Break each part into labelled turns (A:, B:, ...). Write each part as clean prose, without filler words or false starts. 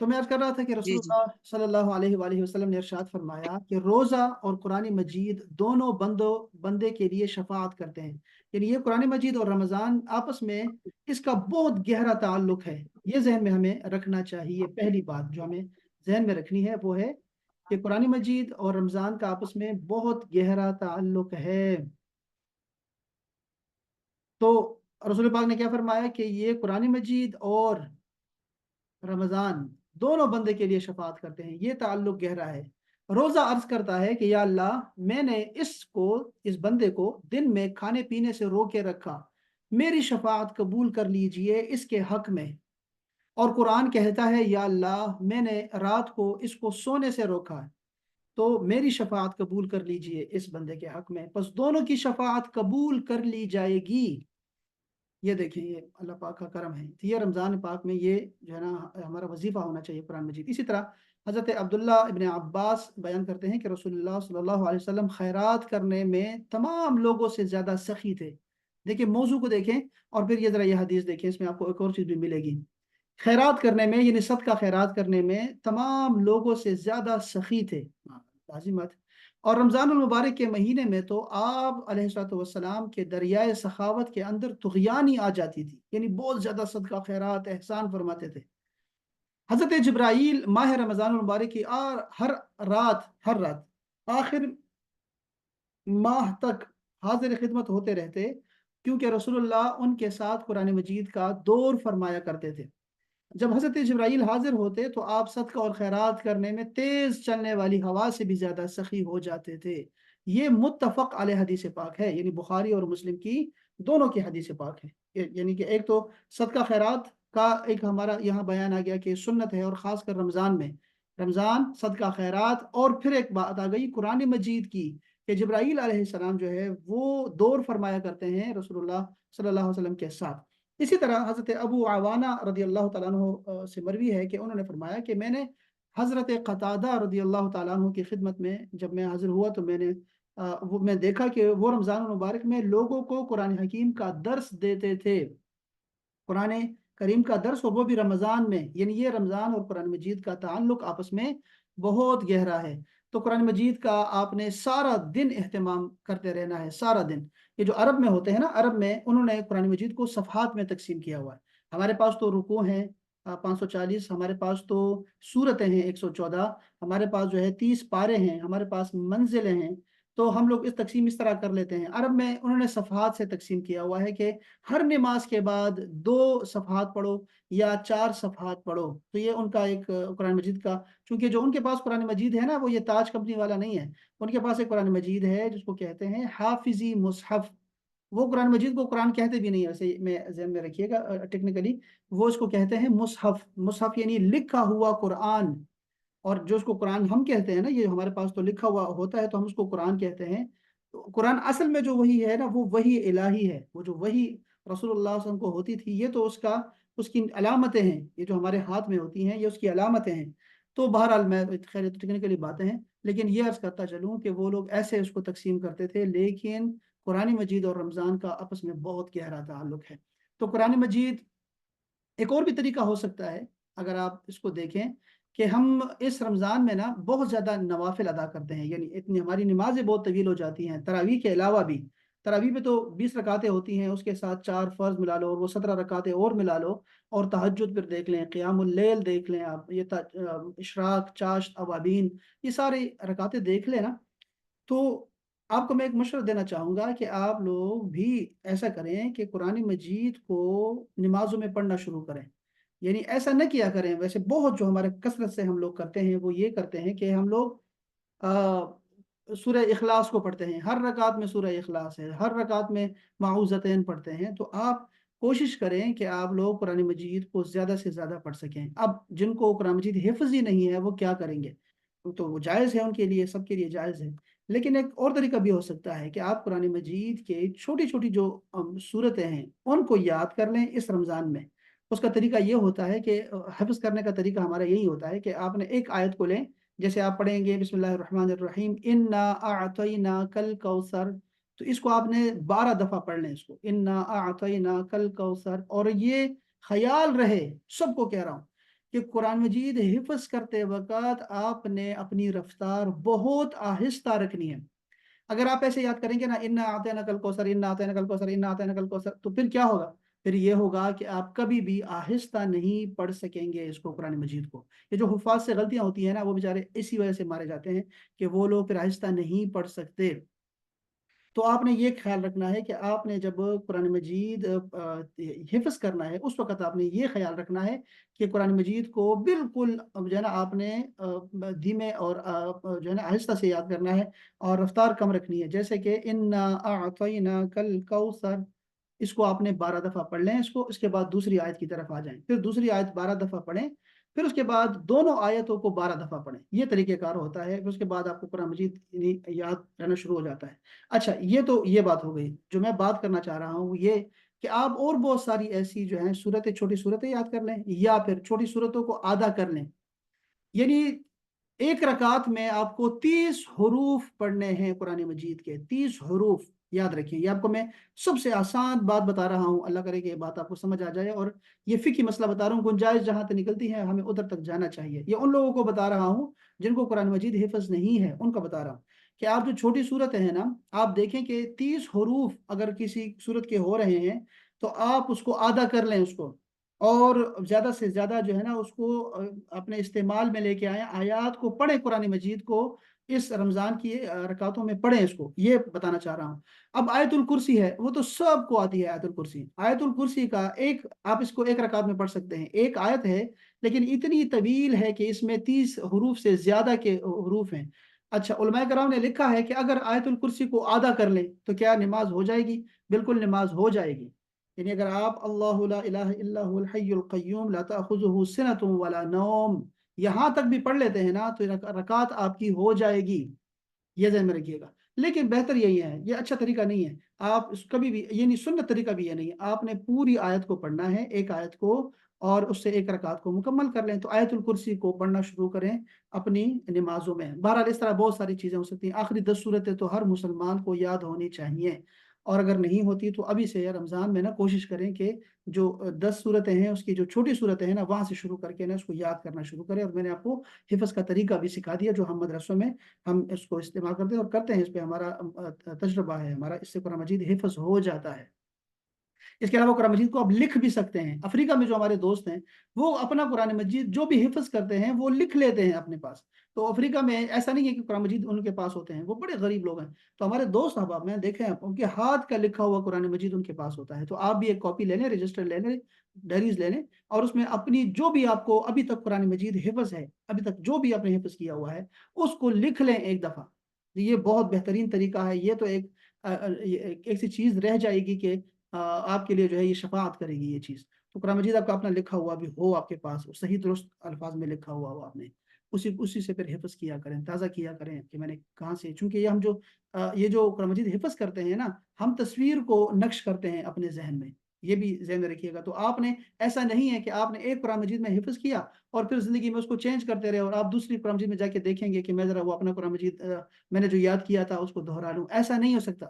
A: تو میں عرض کر رہا تھا کہ رسول
B: جی جی
A: اللہ صلی اللہ علیہ وآلہ وسلم نے ارشاد فرمایا کہ روزہ اور قرآن مجید دونوں بندے کے لیے شفاعت کرتے ہیں. یعنی یہ قرآن مجید اور رمضان آپس میں اس کا بہت گہرا تعلق ہے. یہ ذہن میں ہمیں رکھنا چاہیے. پہلی بات جو ہمیں ذہن میں رکھنی ہے وہ ہے کہ قرآن مجید اور رمضان کا آپس میں بہت گہرا تعلق ہے. تو رسول پاک نے کیا فرمایا کہ یہ قرآن مجید اور رمضان دونوں بندے کے لیے شفاعت کرتے ہیں. یہ تعلق گہرا ہے. روزہ عرض کرتا ہے کہ یا اللہ میں نے اس بندے کو دن میں کھانے پینے سے رو کے رکھا, میری شفاعت قبول کر لیجئے اس کے حق میں. اور قرآن کہتا ہے یا اللہ میں نے رات کو اس کو سونے سے روکا, تو میری شفاعت قبول کر لیجئے اس بندے کے حق میں. پس دونوں کی شفاعت قبول کر لی جائے گی. یہ دیکھیں یہ اللہ پاک کا کرم ہے. تو یہ رمضان پاک میں یہ جو ہے نا ہمارا وظیفہ ہونا چاہیے قرآن مجید. اسی طرح حضرت عبداللہ ابن عباس بیان کرتے ہیں کہ رسول اللہ صلی اللہ علیہ وسلم خیرات کرنے میں تمام لوگوں سے زیادہ سخی تھے. دیکھیں موضوع کو دیکھیں اور پھر یہ ذرا یہ حدیث دیکھیں, اس میں آپ کو ایک اور چیز بھی ملے گی. خیرات کرنے میں یعنی صدقہ خیرات کرنے میں تمام لوگوں سے زیادہ سخی تھے. لازمت. اور رمضان المبارک کے مہینے میں تو آپ علیہ الصلوۃ والسلام کے دریائے سخاوت کے اندر طغیانی آ جاتی تھی, یعنی بہت زیادہ صدقہ خیرات احسان فرماتے تھے. حضرت جبرائیل ماہ رمضان المبارک کی ہر رات آخر ماہ تک حاضر خدمت ہوتے رہتے, کیونکہ رسول اللہ ان کے ساتھ قرآن مجید کا دور فرمایا کرتے تھے. جب حضرت جبرائیل حاضر ہوتے تو آپ صدقہ اور خیرات کرنے میں تیز چلنے والی ہوا سے بھی زیادہ سخی ہو جاتے تھے. یہ متفق علیہ حدیث پاک ہے, یعنی بخاری اور مسلم کی دونوں کی حدیث پاک ہے. یعنی کہ ایک تو صدقہ خیرات کا ایک ہمارا یہاں بیان آ گیا کہ سنت ہے, اور خاص کر رمضان میں رمضان صدقہ خیرات. اور پھر ایک بات آ گئی قرآن مجید کی کہ جبرائیل علیہ السلام جو ہے وہ دور فرمایا کرتے ہیں رسول اللہ صلی اللہ علیہ وسلم کے ساتھ. اسی طرح حضرت ابو عوانہ رضی اللہ تعالیٰ عنہ سے مروی ہے کہ انہوں نے فرمایا کہ میں نے حضرت قتادہ رضی اللہ تعالیٰ عنہ کی خدمت میں جب میں حاضر ہوا تو میں دیکھا کہ وہ رمضان المبارک میں لوگوں کو قرآن حکیم کا درس دیتے تھے, قرآن کریم کا درس, اور وہ بھی رمضان میں. یعنی یہ رمضان اور قرآن مجید کا تعلق آپس میں بہت گہرا ہے. تو قرآن مجید کا آپ نے سارا دن اہتمام کرتے رہنا ہے, سارا دن. یہ جو عرب میں ہوتے ہیں نا, عرب میں انہوں نے قرآن مجید کو صفحات میں تقسیم کیا ہوا ہے. ہمارے پاس تو رکوع ہیں 540, ہمارے پاس تو سورتیں ہیں 114, ہمارے پاس جو ہے 30 پارے ہیں, ہمارے پاس منزلیں ہیں. تو ہم لوگ اس تقسیم اس طرح کر لیتے ہیں. عرب میں انہوں نے صفحات سے تقسیم کیا ہوا ہے کہ ہر نماز کے بعد 2 صفحات پڑھو یا 4 صفحات پڑھو. تو یہ ان کا ایک قرآن مجید کا, چونکہ جو ان کے پاس قرآن مجید ہے نا وہ یہ تاج کمپنی والا نہیں ہے, ان کے پاس ایک قرآن مجید ہے جس کو کہتے ہیں حافظی مصحف. وہ قرآن مجید کو قرآن کہتے بھی نہیں ہے, ویسے میں ذہن میں رکھیے گا ٹیکنیکلی وہ اس کو کہتے ہیں مصحف. مصحف یعنی لکھا ہوا قرآن. اور جو اس کو قرآن ہم کہتے ہیں نا, یہ ہمارے پاس تو لکھا ہوا ہوتا ہے تو ہم اس کو قرآن کہتے ہیں. قرآن اصل میں جو وحی ہے نا وہ وحی الہی ہے. وہ جو وحی رسول اللہ صلی اللہ علیہ وسلم کو ہوتی تھی یہ تو اس کی علامتیں ہیں, یہ جو ہمارے ہاتھ میں ہوتی ہیں یہ اس کی علامتیں ہیں. تو بہرحال میں خیر ٹیکنیکلی باتیں ہیں, لیکن یہ عرض کرتا چلوں کہ وہ لوگ ایسے اس کو تقسیم کرتے تھے. لیکن قرآن مجید اور رمضان کا آپس میں بہت گہرا تعلق ہے. تو قرآن مجید ایک اور بھی طریقہ ہو سکتا ہے اگر آپ اس کو دیکھیں کہ ہم اس رمضان میں نا بہت زیادہ نوافل ادا کرتے ہیں. یعنی اتنی ہماری نمازیں بہت طویل ہو جاتی ہیں, تراویح کے علاوہ بھی. تراویح میں تو 20 رکعتیں ہوتی ہیں, اس کے ساتھ 4 فرض ملا لو اور وہ 17 رکعتیں اور ملا لو, اور تہجد پھر دیکھ لیں, قیام اللیل دیکھ لیں آپ, یہ اشراق, چاشت, اوابین, یہ ساری رکعتیں دیکھ لیں نا. تو آپ کو میں ایک مشورہ دینا چاہوں گا کہ آپ لوگ بھی ایسا کریں کہ قرآن مجید کو نمازوں میں پڑھنا شروع کریں. یعنی ایسا نہ کیا کریں, ویسے بہت جو ہمارے کثرت سے ہم لوگ کرتے ہیں وہ یہ کرتے ہیں کہ ہم لوگ سورہ اخلاص کو پڑھتے ہیں, ہر رکعت میں سورہ اخلاص ہے, ہر رکعت میں معوذتین پڑھتے ہیں. تو آپ کوشش کریں کہ آپ لوگ قرآن مجید کو زیادہ سے زیادہ پڑھ سکیں. اب جن کو قرآن مجید حفظ ہی نہیں ہے وہ کیا کریں گے, تو وہ جائز ہے ان کے لیے, سب کے لیے جائز ہے. لیکن ایک اور طریقہ بھی ہو سکتا ہے کہ آپ قرآن مجید کے چھوٹی چھوٹی جو صورتیں ہیں ان کو یاد کر لیں اس رمضان میں. اس کا طریقہ یہ ہوتا ہے کہ حفظ کرنے کا طریقہ ہمارا یہی ہوتا ہے کہ آپ نے ایک آیت کو لیں, جیسے آپ پڑھیں گے بسم اللہ الرحمن الرحیم انا اعطیناک الکوثر, تو اس کو آپ نے 12 دفعہ پڑھ لیں, اس کو انا اعطیناک الکوثر. اور یہ خیال رہے, سب کو کہہ رہا ہوں, کہ قرآن مجید حفظ کرتے وقت آپ نے اپنی رفتار بہت آہستہ رکھنی ہے۔ اگر آپ ایسے یاد کریں گے نا، انا اعطیناک الکوثر، انا اعطیناک الکوثر، انا اعطیناک الکوثر، تو پھر کیا ہوگا؟ پھر یہ ہوگا کہ آپ کبھی بھی آہستہ نہیں پڑھ سکیں گے اس کو، قرآن مجید کو۔ یہ جو حفاظ سے غلطیاں ہوتی ہیں نا، وہ بیچارے اسی وجہ سے مارے جاتے ہیں کہ وہ لوگ پھر آہستہ نہیں پڑھ سکتے۔ تو آپ نے یہ خیال رکھنا ہے کہ آپ نے جب قرآن مجید حفظ کرنا ہے، اس وقت آپ نے یہ خیال رکھنا ہے کہ قرآن مجید کو بالکل جو ہے نا آپ نے دھیمے اور جو ہے نا آہستہ سے یاد کرنا ہے، اور رفتار کم رکھنی ہے۔ جیسے کہ انا اعطیناک الکوثر، اس کو آپ نے 12 دفعہ پڑھ لیں اس کو، اس کے بعد دوسری آیت کی طرف آ جائیں، پھر دوسری آیت 12 دفعہ پڑھیں، پھر اس کے بعد دونوں آیتوں کو 12 دفعہ پڑھیں۔ یہ طریقہ کار ہوتا ہے، پھر اس کے بعد آپ کو قرآن مجید یاد رہنا شروع ہو جاتا ہے۔ اچھا، یہ تو یہ بات ہو گئی۔ جو میں بات کرنا چاہ رہا ہوں یہ کہ آپ اور بہت ساری ایسی جو ہیں صورتیں، چھوٹی صورتیں یاد کر لیں، یا پھر چھوٹی صورتوں کو آدھا کر لیں۔ یعنی ایک رکعت میں آپ کو 30 حروف پڑھنے ہیں قرآن مجید کے، 30 حروف یاد رکھیں۔ یہ آپ کو میں سب سے آسان بات بتا رہا ہوں، اللہ کرے کہ یہ بات آپ کو سمجھ آ جائے، اور یہ فقہی مسئلہ بتا رہا ہوں، گنجائش جہاں تک نکلتی ہے ہمیں ادھر تک جانا چاہیے۔ یہ ان لوگوں کو بتا رہا ہوں جن کو قرآن مجید حفظ نہیں ہے، ان کو بتا رہا ہوں کہ آپ جو چھوٹی صورتیں ہیں نا، آپ دیکھیں کہ 30 حروف اگر کسی صورت کے ہو رہے ہیں تو آپ اس کو آدھا کر لیں اس کو، اور زیادہ سے زیادہ جو ہے نا اس کو اپنے استعمال میں لے کے آئیں، آیات کو پڑھیں، قرآن مجید کو اس رمضان کی رکعتوں میں پڑھیں اس کو، یہ بتانا چاہ رہا ہوں۔ اب آیت الکرسی ہے، وہ تو سب کو آتی ہے آیت الکرسی۔ آیت الکرسی کا ایک، آپ اس کو ایک رکعت میں پڑھ سکتے ہیں، ایک آیت ہے لیکن اتنی طویل ہے کہ اس میں 30 حروف سے زیادہ کے حروف ہیں۔ اچھا، علماء کرام نے لکھا ہے کہ اگر آیت الکرسی کو آدھا کر لیں تو کیا نماز ہو جائے گی؟ بالکل نماز ہو جائے گی۔ یعنی اگر آپ اللہ لا الہ الا هو الحی القیوم لا تأخذہ سنۃ ولا نوم یہاں تک بھی پڑھ لیتے ہیں نا، تو رکعت آپ کی ہو جائے گی، یہ ذہن میں رکھیے گا۔ لیکن بہتر یہی ہے، یہ اچھا طریقہ نہیں ہے، آپ اس کبھی بھی، یعنی سنت طریقہ بھی یہ نہیں ہے، آپ نے پوری آیت کو پڑھنا ہے، ایک آیت کو، اور اس سے ایک رکعت کو مکمل کر لیں۔ تو آیت الکرسی کو پڑھنا شروع کریں اپنی نمازوں میں۔ بہرحال اس طرح بہت ساری چیزیں ہو سکتی ہیں، آخری 10 صورتیں تو ہر مسلمان کو یاد ہونی چاہیے، اور اگر نہیں ہوتی تو ابھی سے رمضان میں نا کوشش کریں کہ جو 10 صورتیں ہیں اس کی جو چھوٹی صورتیں ہیں نا وہاں سے شروع کر کے نا اس کو یاد کرنا شروع کریں۔ اور میں نے آپ کو حفظ کا طریقہ بھی سکھا دیا جو ہم مدرسوں میں ہم اس کو استعمال کرتے ہیں اور کرتے ہیں، اس پہ ہمارا تجربہ ہے ہمارا، اس سے قرآن مجید حفظ ہو جاتا ہے۔ اس کے علاوہ قرآن مجید کو آپ لکھ بھی سکتے ہیں۔ افریقہ میں جو ہمارے دوست ہیں وہ اپنا قرآن مجید جو بھی حفظ کرتے ہیں وہ لکھ لیتے ہیں اپنے پاس۔ تو افریقہ میں ایسا نہیں ہے کہ قرآن مجید ان کے پاس ہوتے ہیں، وہ بڑے غریب لوگ ہیں، تو ہمارے دوست احباب میں دیکھیں ان کے ہاتھ کا لکھا ہوا قرآن مجید ان کے پاس ہوتا ہے۔ تو آپ بھی ایک کاپی لے لیں، رجسٹر لے لیں، ڈائریز لے لیں، اور اس میں اپنی جو بھی آپ کو ابھی تک قرآن مجید حفظ ہے، ابھی تک جو بھی آپ نے حفظ کیا ہوا ہے اس کو لکھ لیں ایک دفعہ۔ یہ بہت بہترین طریقہ ہے، یہ تو ایک ایسی چیز رہ جائے گی کہ آپ کے لیے جو ہے یہ شفاعت کرے گی یہ چیز۔ تو قرآن مجید آپ کا اپنا لکھا ہوا بھی ہو آپ کے پاس، صحیح درست الفاظ میں لکھا ہوا ہو آپ نے، اسی سے پھر حفظ کیا کریں، تازہ کیا کریں کہ میں نے کہاں سے، چونکہ یہ ہم جو یہ جو قرآن مجید حفظ کرتے ہیں نا، ہم تصویر کو نقش کرتے ہیں اپنے ذہن میں، یہ بھی ذہن میں رکھیے گا۔ تو آپ نے ایسا نہیں ہے کہ آپ نے ایک قرآن مجید میں حفظ کیا اور پھر زندگی میں اس کو چینج کرتے رہے، اور آپ دوسری قرآن مجید میں جا کے دیکھیں گے کہ میں ذرا وہ اپنا قرآن مجید میں نے جو یاد کیا تھا اس کو دہرا لوں، ایسا نہیں ہو سکتا۔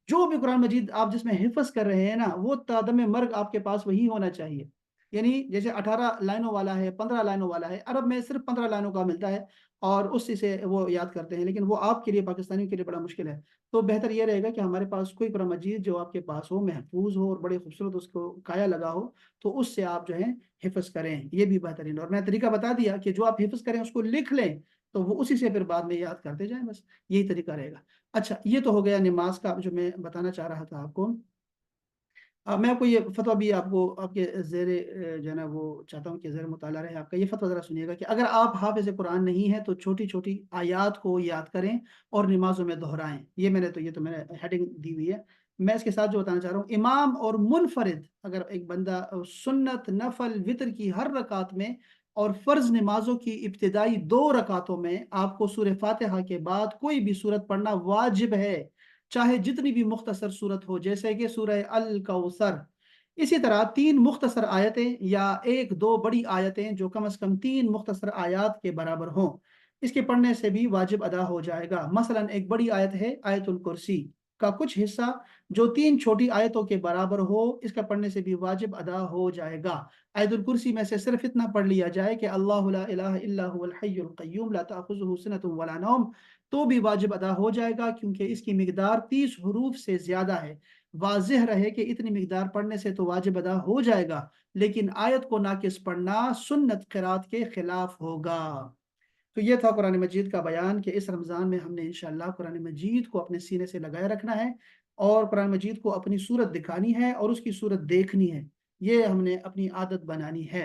A: جو بھی قرآن مجید آپ جس میں حفظ کر رہے ہیں نا، وہ تادم مرگ آپ کے پاس وہی ہونا چاہیے۔ یعنی جیسے 18 لائنوں والا ہے، 15 لائنوں والا ہے، عرب میں صرف 15 لائنوں کا ملتا ہے اور اسی سے وہ یاد کرتے ہیں، لیکن وہ آپ کے لیے، پاکستانیوں کے لیے بڑا مشکل ہے۔ تو بہتر یہ رہے گا کہ ہمارے پاس کوئی قرآن مجید جو آپ کے پاس ہو، محفوظ ہو اور بڑے خوبصورت اس کو کایا لگا ہو، تو اس سے آپ جو ہے حفظ کریں، یہ بھی بہترین۔ اور میں طریقہ بتا دیا کہ جو آپ حفظ کریں اس کو لکھ لیں، تو وہ اسی سے پھر بعد میں یاد کرتے جائیں، بس یہی طریقہ رہے گا۔ اچھا، یہ تو ہو گیا نماز کا جو میں بتانا چاہ رہا تھا آپ کو۔ میں آپ کو یہ فتویٰ بھی آپ کو آپ کے زیر جو ہے نا وہ چاہتا ہوں کہ زیر مطالعہ رہے آپ کا یہ فتویٰ، ذرا سنیے گا کہ اگر آپ حافظ قرآن نہیں ہیں تو چھوٹی چھوٹی آیات کو یاد کریں اور نمازوں میں دہرائیں۔ یہ میں نے ہیڈنگ دی ہوئی ہے۔ میں اس کے ساتھ جو بتانا چاہ رہا ہوں، امام اور منفرد، اگر ایک بندہ سنت، نفل، وطر کی ہر رکعت میں اور فرض نمازوں کی ابتدائی 2 رکعتوں میں آپ کو سورہ فاتحہ کے بعد کوئی بھی سورت پڑھنا واجب ہے، چاہے جتنی بھی مختصر صورت ہو، جیسے کہ سورہ الکوثر۔ اسی طرح 3 مختصر آیتیں یا 1-2 بڑی آیتیں جو کم از کم 3 مختصر آیات کے برابر ہوں، اس کے پڑھنے سے بھی واجب ادا ہو جائے گا۔ مثلا ایک بڑی آیت ہے آیت الکرسی، کا کچھ حصہ جو 3 چھوٹی آیتوں کے برابر ہو، اس کا پڑھنے سے بھی واجب ادا ہو جائے گا۔ آیت الکرسی میں سے صرف اتنا پڑھ لیا جائے کہ اللہ لا الہ الا هو الحی القیوم لا تأخذہ سنۃ ولا نوم، تو بھی واجب ادا ہو جائے گا، کیونکہ اس کی مقدار 30 حروف سے زیادہ ہے۔ واضح رہے کہ اتنی مقدار پڑھنے سے تو واجب ادا ہو جائے گا، لیکن آیت کو ناقص پڑھنا سنت قرات کے خلاف ہوگا۔ تو یہ تھا قرآن مجید کا بیان کہ اس رمضان میں ہم نے انشاءاللہ قرآن مجید کو اپنے سینے سے لگائے رکھنا ہے، اور قرآن مجید کو اپنی صورت دکھانی ہے اور اس کی صورت دیکھنی ہے، یہ ہم نے اپنی عادت بنانی ہے۔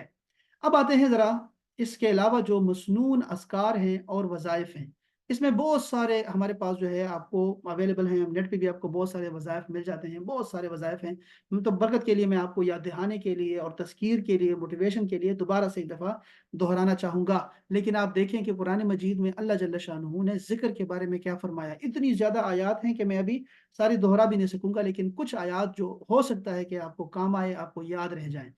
A: اب آتے ہیں ذرا اس کے علاوہ جو مسنون اذکار ہیں اور وظائف ہیں، اس میں بہت سارے ہمارے پاس جو ہے آپ کو اویلیبل ہیں، نیٹ پہ بھی آپ کو بہت سارے وظائف مل جاتے ہیں، بہت سارے وظائف ہیں۔ تو برکت کے لیے میں آپ کو یاد دہانے کے لیے اور تذکیر کے لیے، موٹیویشن کے لیے دوبارہ سے ایک دفعہ دہرانا چاہوں گا، لیکن آپ دیکھیں کہ قرآن مجید میں اللہ جل شانہ نے ذکر کے بارے میں کیا فرمایا۔ اتنی زیادہ آیات ہیں کہ میں ابھی ساری دہرا بھی نہیں سکوں گا، لیکن کچھ آیات جو ہو سکتا ہے کہ آپ کو کام آئے، آپ کو یاد رہ جائیں۔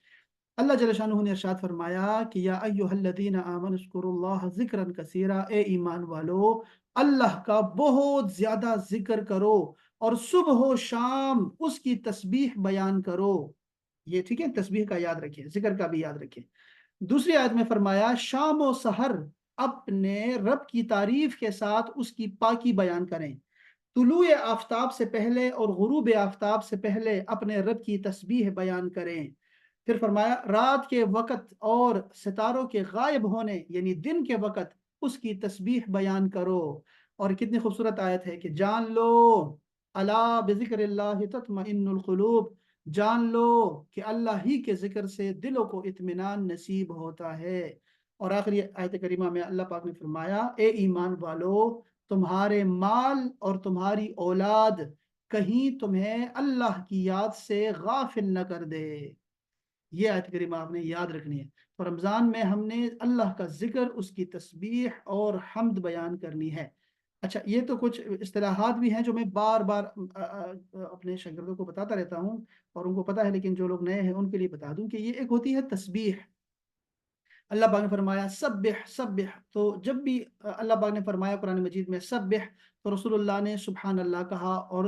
A: اللہ جل شانہ نے ارشاد فرمایا کہ یا ایھا الذین آمنوا اذکروا اللہ ذکرا کثیرا، اے ایمان والو اللہ کا بہت زیادہ ذکر کرو اور صبح و شام اس کی تسبیح بیان کرو۔ یہ ٹھیک ہے، تسبیح کا یاد رکھیں، ذکر کا بھی یاد رکھیں۔ دوسری آیت میں فرمایا شام و سحر اپنے رب کی تعریف کے ساتھ اس کی پاکی بیان کریں، طلوع آفتاب سے پہلے اور غروب آفتاب سے پہلے اپنے رب کی تسبیح بیان کریں۔ پھر فرمایا رات کے وقت اور ستاروں کے غائب ہونے یعنی دن کے وقت اس کی تسبیح بیان کرو۔ اور کتنی خوبصورت آیت ہے کہ جان لو الا بذکر اللہ تطمئن القلوب، جان لو کہ اللہ ہی کے ذکر سے دلوں کو اطمینان نصیب ہوتا ہے۔ اور آخری آیت کریمہ میں اللہ پاک نے فرمایا اے ایمان والو تمہارے مال اور تمہاری اولاد کہیں تمہیں اللہ کی یاد سے غافل نہ کر دے۔ یہ آیت کریمہ آپ نے یاد رکھنی ہے۔ تو رمضان میں ہم نے اللہ کا ذکر، اس کی تسبیح اور حمد بیان کرنی ہے۔ اچھا، یہ تو کچھ اصطلاحات بھی ہیں جو میں بار بار اپنے شاگردوں کو بتاتا رہتا ہوں اور ان کو پتہ ہے، لیکن جو لوگ نئے ہیں ان کے لیے بتا دوں کہ یہ ایک ہوتی ہے تسبیح۔ اللہ پاک نے فرمایا سبح سبح، تو جب بھی اللہ پاک نے فرمایا قرآن مجید میں سبح، تو رسول اللہ نے سبحان اللہ کہا، اور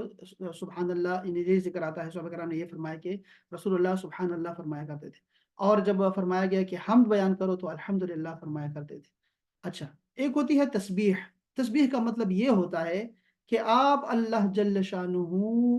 A: سبحان اللہ یہ ذکر آتا ہے، صحابہ کرام نے یہ فرمایا کہ رسول اللہ سبحان اللہ فرمایا کرتے تھے، اور جب فرمایا گیا کہ حمد بیان کرو تو الحمدللہ فرمایا کرتے تھے۔ اچھا، ایک ہوتی ہے تسبیح۔ تسبیح کا مطلب یہ ہوتا ہے کہ آپ اللہ جل شانہ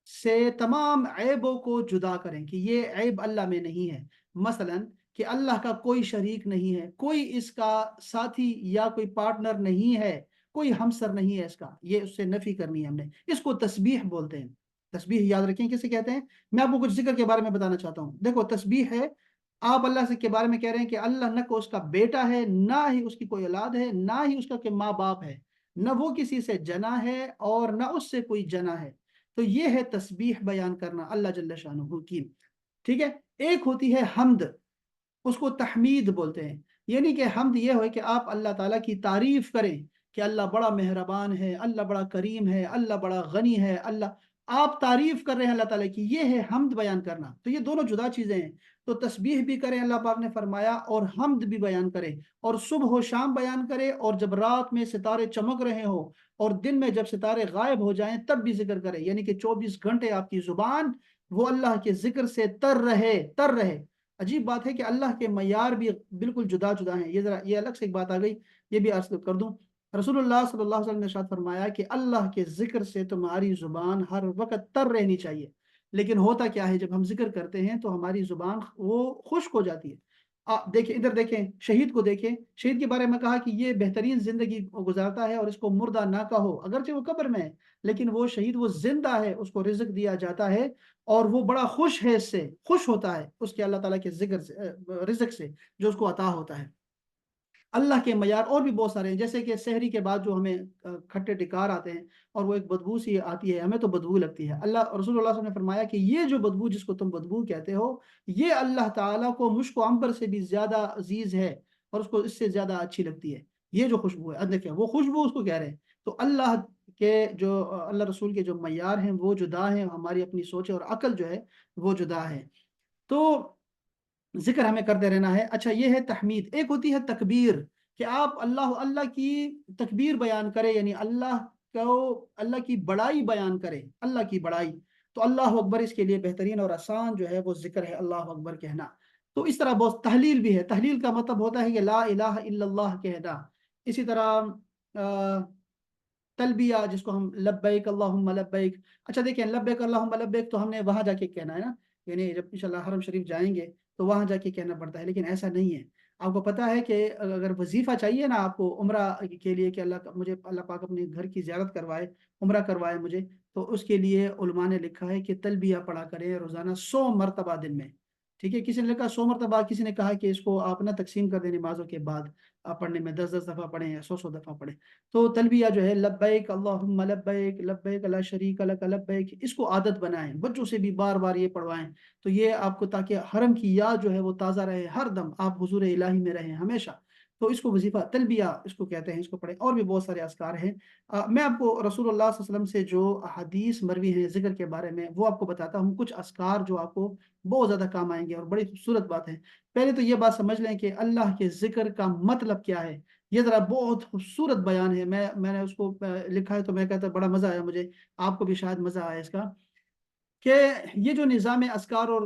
A: سے تمام عیبوں کو جدا کریں کہ یہ عیب اللہ میں نہیں ہے، مثلاً کہ اللہ کا کوئی شریک نہیں ہے، کوئی اس کا ساتھی یا کوئی پارٹنر نہیں ہے، کوئی ہمسر نہیں ہے اس کا، یہ اس سے نفی کرنی ہے ہم نے، اس کو تسبیح بولتے ہیں۔ تسبیح یاد رکھیں کسے کہتے ہیں؟ میں آپ کو کچھ ذکر کے بارے میں بتانا چاہتا ہوں۔ دیکھو، تسبیح ہے آپ اللہ سے کے بارے میں کہہ رہے ہیں کہ اللہ نہ کو اس کا بیٹا ہے، نہ ہی اس کی کوئی اولاد ہے، نہ ہی اس کا کوئی ماں باپ ہے، نہ وہ کسی سے جنا ہے اور نہ اس سے کوئی جنا ہے۔ تو یہ ہے تسبیح بیان کرنا اللہ جل شانہ کی، ٹھیک ہے۔ ایک ہوتی ہے حمد، اس کو تحمید بولتے ہیں، یعنی کہ حمد یہ ہوئے کہ آپ اللہ تعالیٰ کی تعریف کریں کہ اللہ بڑا مہربان ہے، اللہ بڑا کریم ہے، اللہ بڑا غنی ہے، اللہ آپ تعریف کر رہے ہیں اللہ تعالیٰ کی، یہ ہے حمد بیان کرنا۔ تو یہ دونوں جدا چیزیں ہیں، تو تسبیح بھی کریں اللہ پاک نے فرمایا، اور حمد بھی بیان کریں، اور صبح و شام بیان کریں، اور جب رات میں ستارے چمک رہے ہوں اور دن میں جب ستارے غائب ہو جائیں تب بھی ذکر کریں، یعنی کہ 24 گھنٹے آپ کی زبان وہ اللہ کے ذکر سے تر رہے۔ عجیب بات ہے کہ اللہ کے معیار بھی بالکل جدا جدا ہیں، یہ ذرا یہ الگ سے ایک بات آ گئی، یہ بھی عرض کر دوں۔ رسول اللہ صلی اللہ علیہ وسلم نے ارشاد فرمایا کہ اللہ کے ذکر سے تمہاری زبان ہر وقت تر رہنی چاہیے، لیکن ہوتا کیا ہے جب ہم ذکر کرتے ہیں تو ہماری زبان وہ خشک ہو جاتی ہے۔ دیکھیں ادھر، دیکھیں شہید کو، دیکھیں شہید کے بارے میں کہا کہ یہ بہترین زندگی گزارتا ہے اور اس کو مردہ نہ کہو، اگرچہ وہ قبر میں ہے لیکن وہ شہید وہ زندہ ہے، اس کو رزق دیا جاتا ہے اور وہ بڑا خوش ہے، اس سے خوش ہوتا ہے اس کے اللہ تعالیٰ کے ذکر سے، رزق سے جو اس کو عطا ہوتا ہے۔ اللہ کے معیار اور بھی بہت سارے ہیں، جیسے کہ سحری کے بعد جو ہمیں کھٹے ڈکار آتے ہیں اور وہ ایک بدبو سی آتی ہے، ہمیں تو بدبو لگتی ہے، اللہ رسول اللہ صلی اللہ علیہ وسلم نے فرمایا کہ یہ جو بدبو جس کو تم بدبو کہتے ہو، یہ اللہ تعالیٰ کو مشک و عنبر سے بھی زیادہ عزیز ہے اور اس کو اس سے زیادہ اچھی لگتی ہے، یہ جو خوشبو ہے، دیکھیں وہ خوشبو اس کو کہہ رہے ہیں۔ تو اللہ کے جو اللہ رسول کے جو معیار ہیں وہ جدا ہیں، ہماری اپنی سوچ اور عقل جو ہے وہ جدا ہے، تو ذکر ہمیں کرتے رہنا ہے۔ اچھا، یہ ہے تحمید۔ ایک ہوتی ہے تکبیر، کہ آپ اللہ کی تکبیر بیان کریں، یعنی اللہ کو اللہ کی بڑائی بیان کرے، اللہ کی بڑائی، تو اللہ اکبر اس کے لیے بہترین اور آسان جو ہے وہ ذکر ہے اللہ اکبر کہنا۔ تو اس طرح بہت تحلیل بھی ہے، تحلیل کا مطلب ہوتا ہے کہ لا الہ الا اللہ کہنا۔ اسی طرح تلبیہ جس کو ہم لبیک اللہم لبیک، اچھا دیکھیں لبیک اللہم لبیک تو ہم نے وہاں جا کے کہنا ہے نا، یعنی جب انشاءاللہ حرم شریف جائیں گے تو وہاں جا کے کہنا پڑتا ہے، لیکن ایسا نہیں ہے۔ آپ کو پتہ ہے کہ اگر وظیفہ چاہیے نا آپ کو عمرہ کے لیے کہ مجھے اللہ پاک اپنے گھر کی زیارت کروائے، عمرہ کروائے مجھے، تو اس کے لیے علماء نے لکھا ہے کہ تلبیہ پڑھا کریں روزانہ 100 مرتبہ دن میں، ٹھیک ہے۔ کسی نے لکھا 100 مرتبہ، کسی نے کہا کہ اس کو آپ نہ تقسیم کر دیں نمازوں کے بعد آپ پڑھنے میں، 10 دفعہ پڑھیں یا 100 دفعہ پڑھیں۔ تو تلبیہ جو ہے لبیک اللہم لبیک لبیک لا شریک لک لبیک، اس کو عادت بنائیں، بچوں سے بھی بار بار یہ پڑھوائیں، تو یہ آپ کو تاکہ حرم کی یاد جو ہے وہ تازہ رہے، ہر دم آپ حضور الہی میں رہیں ہمیشہ، تو اس کو وظیفہ تلبیہ اس کو کہتے ہیں، اس کو پڑھیں۔ اور بھی بہت سارے اذکار ہیں، میں آپ کو رسول اللہ صلی اللہ علیہ وسلم سے جو حدیث مروی ہیں ذکر کے بارے میں وہ آپ کو بتاتا ہوں، کچھ اذکار جو آپ کو بہت زیادہ کام آئیں گے اور بڑی خوبصورت بات ہے۔ پہلے تو یہ بات سمجھ لیں کہ اللہ کے ذکر کا مطلب کیا ہے، یہ ذرا بہت خوبصورت بیان ہے، میں نے اس کو لکھا ہے تو میں کہتا بڑا مزہ آیا مجھے، آپ کو بھی شاید مزہ آیا اس کا، کہ یہ جو نظام اذکار اور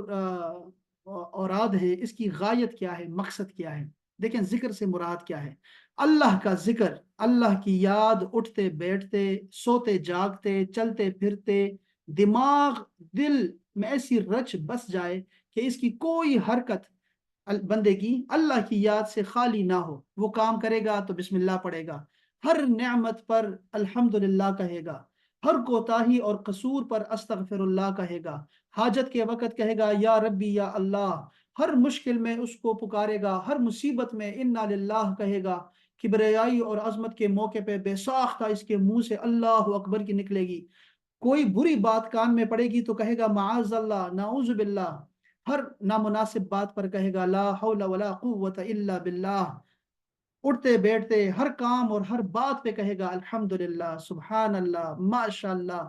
A: اوراد ہیں اس کی غایت کیا ہے، مقصد کیا ہے۔ دیکھیں ذکر سے مراد کیا ہے، اللہ کا ذکر، اللہ کی یاد، اٹھتے بیٹھتے، سوتے جاگتے، چلتے پھرتے، دماغ دل میں ایسی رچ بس جائے کہ اس کی کوئی حرکت بندے کی اللہ کی یاد سے خالی نہ ہو۔ وہ کام کرے گا تو بسم اللہ پڑھے گا، ہر نعمت پر الحمدللہ کہے گا، ہر کوتاہی اور قصور پر استغفر اللہ کہے گا، حاجت کے وقت کہے گا یا ربی یا اللہ، ہر مشکل میں اس کو پکارے گا، ہر مصیبت میں انا للہ کہے گا، کبریائی اور عظمت کے موقع پہ بے ساختہ اس کے منہ سے اللہ اکبر کی نکلے گی، کوئی بری بات کان میں پڑے گی تو کہے گا معاذ اللہ نعوذ باللہ، ہر نامناسب بات پر کہے گا لا حول ولا قوت الا باللہ، اٹھتے بیٹھتے ہر کام اور ہر بات پہ کہے گا الحمدللہ، سبحان اللہ، ماشاء اللہ،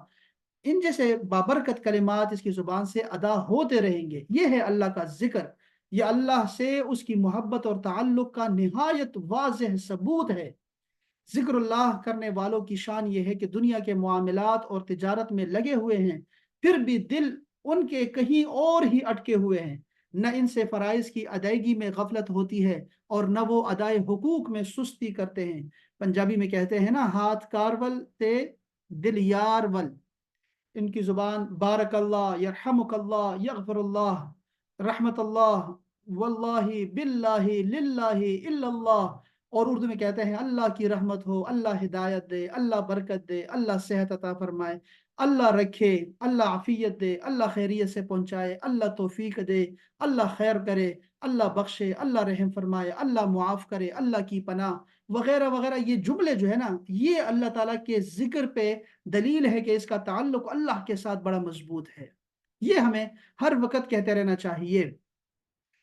A: ان جیسے بابرکت کلمات اس کی زبان سے ادا ہوتے رہیں گے۔ یہ ہے اللہ کا ذکر، یہ اللہ سے اس کی محبت اور تعلق کا نہایت واضح ثبوت ہے۔ ذکر اللہ کرنے والوں کی شان یہ ہے کہ دنیا کے معاملات اور تجارت میں لگے ہوئے ہیں، پھر بھی دل ان کے کہیں اور ہی اٹکے ہوئے ہیں، نہ ان سے فرائض کی ادائیگی میں غفلت ہوتی ہے اور نہ وہ ادائے حقوق میں سستی کرتے ہیں۔ پنجابی میں کہتے ہیں نا ہاتھ کارول تے دل یار ول، ان کی زبان بارک اللہ، یرحمک اللہ، یغفر اللہ، رحمت اللہ، واللہ باللہ للہ الا اللہ، اور اردو میں کہتے ہیں اللہ کی رحمت ہو، اللہ ہدایت دے، اللہ برکت دے، اللہ صحت عطا فرمائے، اللہ رکھے، اللہ عافیت دے، اللہ خیریت سے پہنچائے، اللہ توفیق دے، اللہ خیر کرے، اللہ بخشے، اللہ رحم فرمائے، اللہ معاف کرے، اللہ کی پناہ وغیرہ وغیرہ۔ یہ جملے جو ہے نا یہ اللہ تعالیٰ کے ذکر پہ دلیل ہے کہ اس کا تعلق اللہ کے ساتھ بڑا مضبوط ہے، یہ ہمیں ہر وقت کہتے رہنا چاہیے۔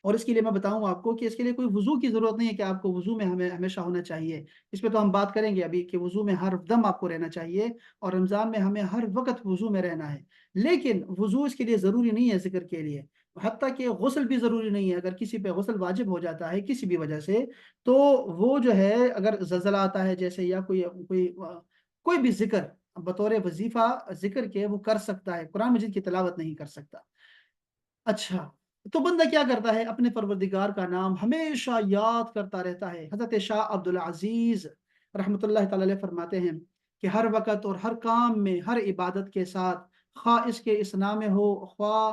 A: اور اس کے لیے میں بتاؤں آپ کو کہ اس کے لیے کوئی وضو کی ضرورت نہیں ہے کہ آپ کو وضو میں ہمیں ہمیشہ ہونا چاہیے، اس پہ تو ہم بات کریں گے ابھی کہ وضو میں ہر دم آپ کو رہنا چاہیے، اور رمضان میں ہمیں ہر وقت وضو میں رہنا ہے، لیکن وضو اس کے لیے ضروری نہیں ہے ذکر کے لیے، حتیٰ کہ غسل بھی ضروری نہیں ہے۔ اگر کسی پہ غسل واجب ہو جاتا ہے کسی بھی وجہ سے تو وہ جو ہے اگر زلزلہ آتا ہے جیسے یا کوئی بھی ذکر بطور وظیفہ ذکر کے وہ کر سکتا ہے، قرآن مجید کی تلاوت نہیں کر سکتا۔ اچھا تو بندہ کیا کرتا ہے، اپنے پروردگار کا نام ہمیشہ یاد کرتا رہتا ہے۔ حضرت شاہ عبدالعزیز رحمۃ اللہ تعالی علیہ فرماتے ہیں کہ ہر وقت اور ہر کام میں، ہر عبادت کے ساتھ، خواہ اس کے اسنا میں ہو، خواہ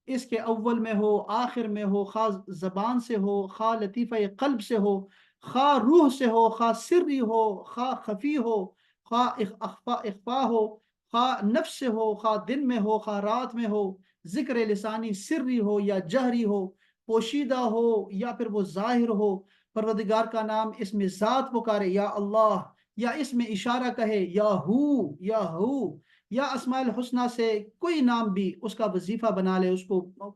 A: اس کے اول میں ہو، آخر میں ہو، خواہ زبان سے ہو، خواہ لطیفہ قلب سے ہو، خواہ روح سے ہو، خواہ سری ہو، خواہ خفی ہو، خواہ اخفا ہو، خواہ نفس سے ہو، خواہ دن میں ہو، خواہ رات میں ہو، ذکر لسانی سری ہو یا جہری ہو، پوشیدہ ہو یا پھر وہ ظاہر ہو، پروردگار کا نام اس میں ذات پکارے یا اللہ، یا اس میں اشارہ کہے یا ہو، یا اسماء الحسنہ سے کوئی نام بھی اس کا وظیفہ بنا لے، اس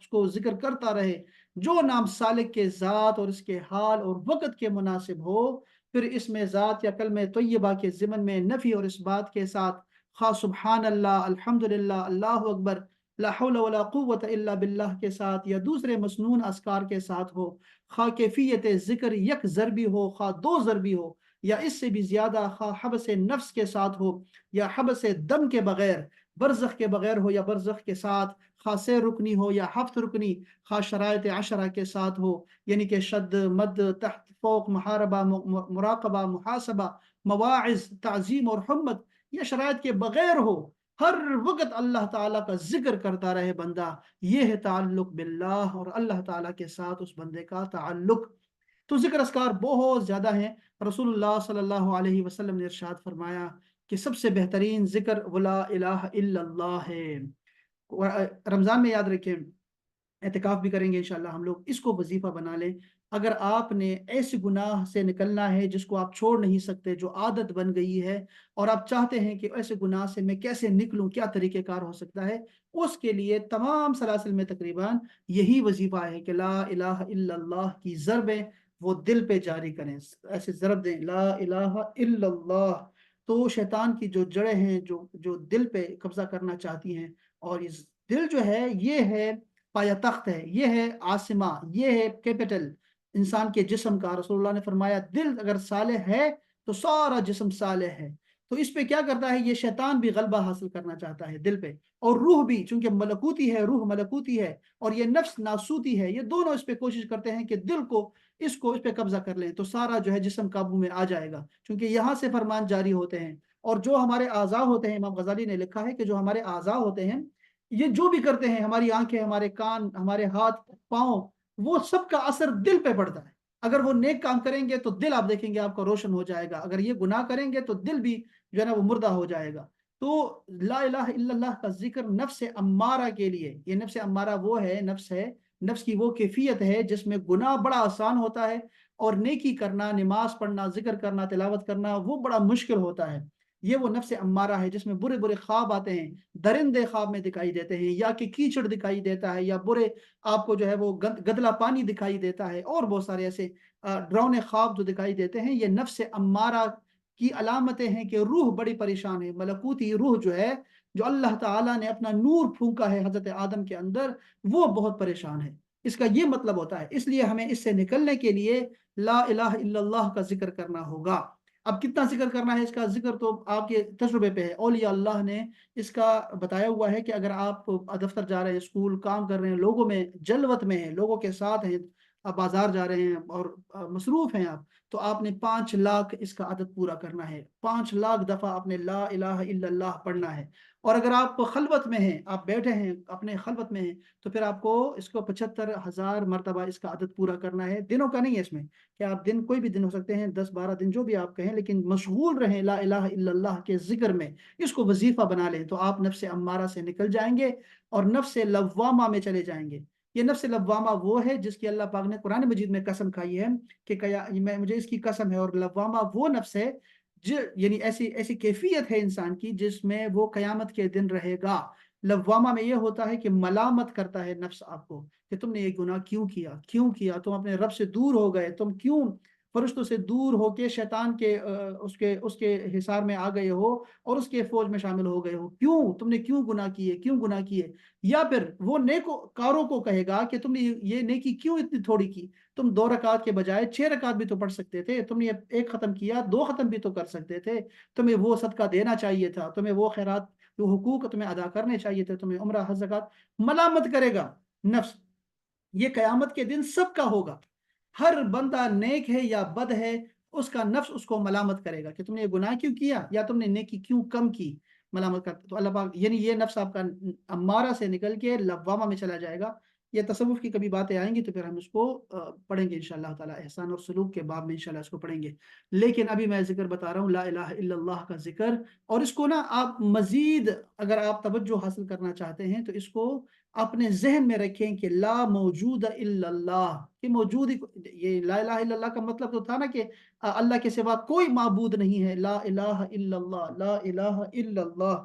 A: کو ذکر کرتا رہے، جو نام سالک کے ذات اور اس کے حال اور وقت کے مناسب ہو، پھر اس میں ذات یا کلمہ طیبہ کے ضمن میں نفی اور اس بات کے ساتھ، خواہ سبحان اللہ، الحمدللہ، اللہ اکبر، لا حول ولا قوت الا باللہ کے ساتھ یا دوسرے مسنون اذکار کے ساتھ ہو، خواہ کیفیت ذکر یک ضربی ہو، خواہ دو ضربی ہو، یا اس سے بھی زیادہ، خواہ حبس نفس کے ساتھ ہو یا حبس دم کے بغیر، برزخ کے بغیر ہو یا برزخ کے ساتھ، خواہ 6 رکنی ہو یا 7 رکنی، خواہ شرائط 10 کے ساتھ ہو، یعنی کہ شد، مد، تحت، فوق، محاربہ، مراقبہ، محاسبہ، مواعظ، تعظیم اور حرمت، یا شرائط کے بغیر ہو، ہر وقت اللہ تعالیٰ کا ذکر کرتا رہے بندہ، یہ ہے تعلق باللہ، اور اللہ تعالیٰ کے ساتھ اس بندے کا تعلق۔ تو ذکر اذکار بہت زیادہ ہیں۔ رسول اللہ صلی اللہ علیہ وسلم نے ارشاد فرمایا کہ سب سے بہترین ذکر ولا الہ الا اللہ ہے۔ رمضان میں یاد رکھیں، اعتکاف بھی کریں گے انشاءاللہ ہم لوگ، اس کو وظیفہ بنا لیں۔ اگر آپ نے ایسے گناہ سے نکلنا ہے جس کو آپ چھوڑ نہیں سکتے، جو عادت بن گئی ہے، اور آپ چاہتے ہیں کہ ایسے گناہ سے میں کیسے نکلوں، کیا طریقہ کار ہو سکتا ہے، اس کے لیے تمام سلاسل میں تقریباً یہی وظیفہ ہے کہ لا الہ الا اللہ کی ضربیں وہ دل پہ جاری کریں، ایسے ضرب دیں، لا الہ الا اللہ۔ تو شیطان کی جو جڑیں ہیں، جو دل پہ قبضہ کرنا چاہتی ہیں، اور اس دل جو ہے یہ ہے پایا تخت ہے، یہ ہے عاصمہ، یہ ہے کیپٹل انسان کے جسم کا۔ رسول اللہ نے فرمایا دل اگر صالح ہے تو سارا جسم صالح ہے۔ تو اس پہ کیا کرتا ہے، یہ شیطان بھی غلبہ حاصل کرنا چاہتا ہے دل پہ، اور روح بھی، چونکہ ملکوتی ہے، روح ملکوتی ہے، اور یہ نفس ناسوتی ہے، یہ دونوں اس پہ کوشش کرتے ہیں کہ دل کو اس پہ قبضہ کر لیں، تو سارا جو ہے جسم قابو میں آ جائے گا، چونکہ یہاں سے فرمان جاری ہوتے ہیں۔ اور جو ہمارے اعضاء ہوتے ہیں، امام غزالی نے لکھا ہے کہ جو ہمارے اعضاء ہوتے ہیں، یہ جو بھی کرتے ہیں، ہماری آنکھیں، ہمارے کان، ہمارے ہاتھ، پاؤں، وہ سب کا اثر دل پہ پڑتا ہے۔ اگر وہ نیک کام کریں گے تو دل آپ دیکھیں گے آپ کا روشن ہو جائے گا، اگر یہ گناہ کریں گے تو دل بھی جو ہے نا وہ مردہ ہو جائے گا۔ تو لا الہ الا اللہ کا ذکر نفس امارہ کے لیے، یہ نفس امارہ وہ ہے، نفس کی وہ کیفیت ہے جس میں گناہ بڑا آسان ہوتا ہے، اور نیکی کرنا، نماز پڑھنا، ذکر کرنا، تلاوت کرنا وہ بڑا مشکل ہوتا ہے۔ یہ وہ نفس امارہ ہے جس میں برے برے خواب آتے ہیں، درندے خواب میں دکھائی دیتے ہیں، یا کہ کیچڑ دکھائی دیتا ہے، یا برے آپ کو جو ہے وہ گدلا پانی دکھائی دیتا ہے، اور بہت سارے ایسے ڈراؤنے خواب جو دکھائی دیتے ہیں۔ یہ نفس امارہ کی علامتیں ہیں کہ روح بڑی پریشان ہے، ملکوتی روح جو ہے، جو اللہ تعالیٰ نے اپنا نور پھونکا ہے حضرت آدم کے اندر، وہ بہت پریشان ہے۔ اس کا یہ مطلب ہوتا ہے، اس لیے ہمیں اس سے نکلنے کے لیے لا الہ الا اللہ کا ذکر کرنا ہوگا۔ اب کتنا ذکر کرنا ہے، اس کا ذکر تو آپ کے تجربے پہ ہے۔ اولیاء اللہ نے اس کا بتایا ہوا ہے کہ اگر آپ دفتر جا رہے ہیں، اسکول کام کر رہے ہیں، لوگوں میں جلوت میں ہیں، لوگوں کے ساتھ ہیں، آپ بازار جا رہے ہیں اور مصروف ہیں آپ، تو آپ نے 5 لاکھ اس کا عدد پورا کرنا ہے، 5 لاکھ دفعہ آپ نے لا الہ الا اللہ پڑھنا ہے۔ اور اگر آپ خلوت میں ہیں، آپ بیٹھے ہیں اپنے خلوت میں ہیں، تو پھر آپ کو اس کو 75,000 مرتبہ اس کا عدد پورا کرنا ہے۔ دنوں کا نہیں ہے اس میں، کہ آپ دن کوئی بھی دن ہو سکتے ہیں، 10-12 دن جو بھی آپ کہیں، لیکن مشغول رہیں لا الہ الا اللہ کے ذکر میں، اس کو وظیفہ بنا لیں، تو آپ نفس امارہ سے نکل جائیں گے اور نفس لوامہ میں چلے جائیں گے۔ یہ نفس لوامہ وہ ہے جس کی اللہ پاک نے قرآن مجید میں قسم کھائی ہے کہ مجھے اس کی قسم ہے، اور لوامہ وہ نفس ہے یعنی ایسی کیفیت ہے انسان کی جس میں وہ قیامت کے دن رہے گا۔ لوامہ میں یہ ہوتا ہے کہ ملامت کرتا ہے نفس آپ کو کہ تم نے یہ گناہ کیوں کیا، تم اپنے رب سے دور ہو گئے، تم کیوں فرشتوں سے دور ہو کے شیطان کے اس کے حصار میں آ گئے ہو اور اس کے فوج میں شامل ہو گئے ہو، تم نے کیوں گناہ کیے۔ یا پھر وہ نیکوکاروں کو کہے گا کہ تم نے یہ نیکی کیوں اتنی تھوڑی کی، تم 2 رکعت کے بجائے 6 رکعت بھی تو پڑھ سکتے تھے، تم نے 1 ختم کیا، 2 ختم بھی تو کر سکتے تھے، تمہیں وہ صدقہ دینا چاہیے تھا، تمہیں وہ خیرات، جو حقوق تمہیں ادا کرنے چاہیے تھے، تمہیں عمرہ، حج، زکات۔ ملامت کرے گا نفس، یہ قیامت کے دن سب کا ہوگا، ہر بندہ نیک ہے یا بد ہے، اس کا نفس اس کو ملامت کرے گا کہ تم نے یہ گناہ کیوں کیا، یا تم نے نیکی کیوں کم کی، ملامت کرتا۔ تو اللہ پاک یعنی یہ نفس آپ کا امارہ سے نکل کے لوامہ میں چلا جائے گا۔ یہ تصوف کی کبھی باتیں آئیں گی تو پھر ہم اس کو پڑھیں گے انشاءاللہ تعالی، احسان اور سلوک کے باب میں انشاءاللہ اس کو پڑھیں گے۔ لیکن ابھی میں ذکر بتا رہا ہوں لا الہ الا اللہ کا ذکر، اور اس کو نا آپ مزید اگر آپ توجہ حاصل کرنا چاہتے ہیں تو اس کو اپنے ذہن میں رکھیں کہ لا موجود الا اللہ، کہ موجود یہ لا الہ الا اللہ کا مطلب تو تھا نا کہ اللہ کے سوا کوئی معبود نہیں ہے، لا الہ الا اللہ، لا الہ الا اللہ،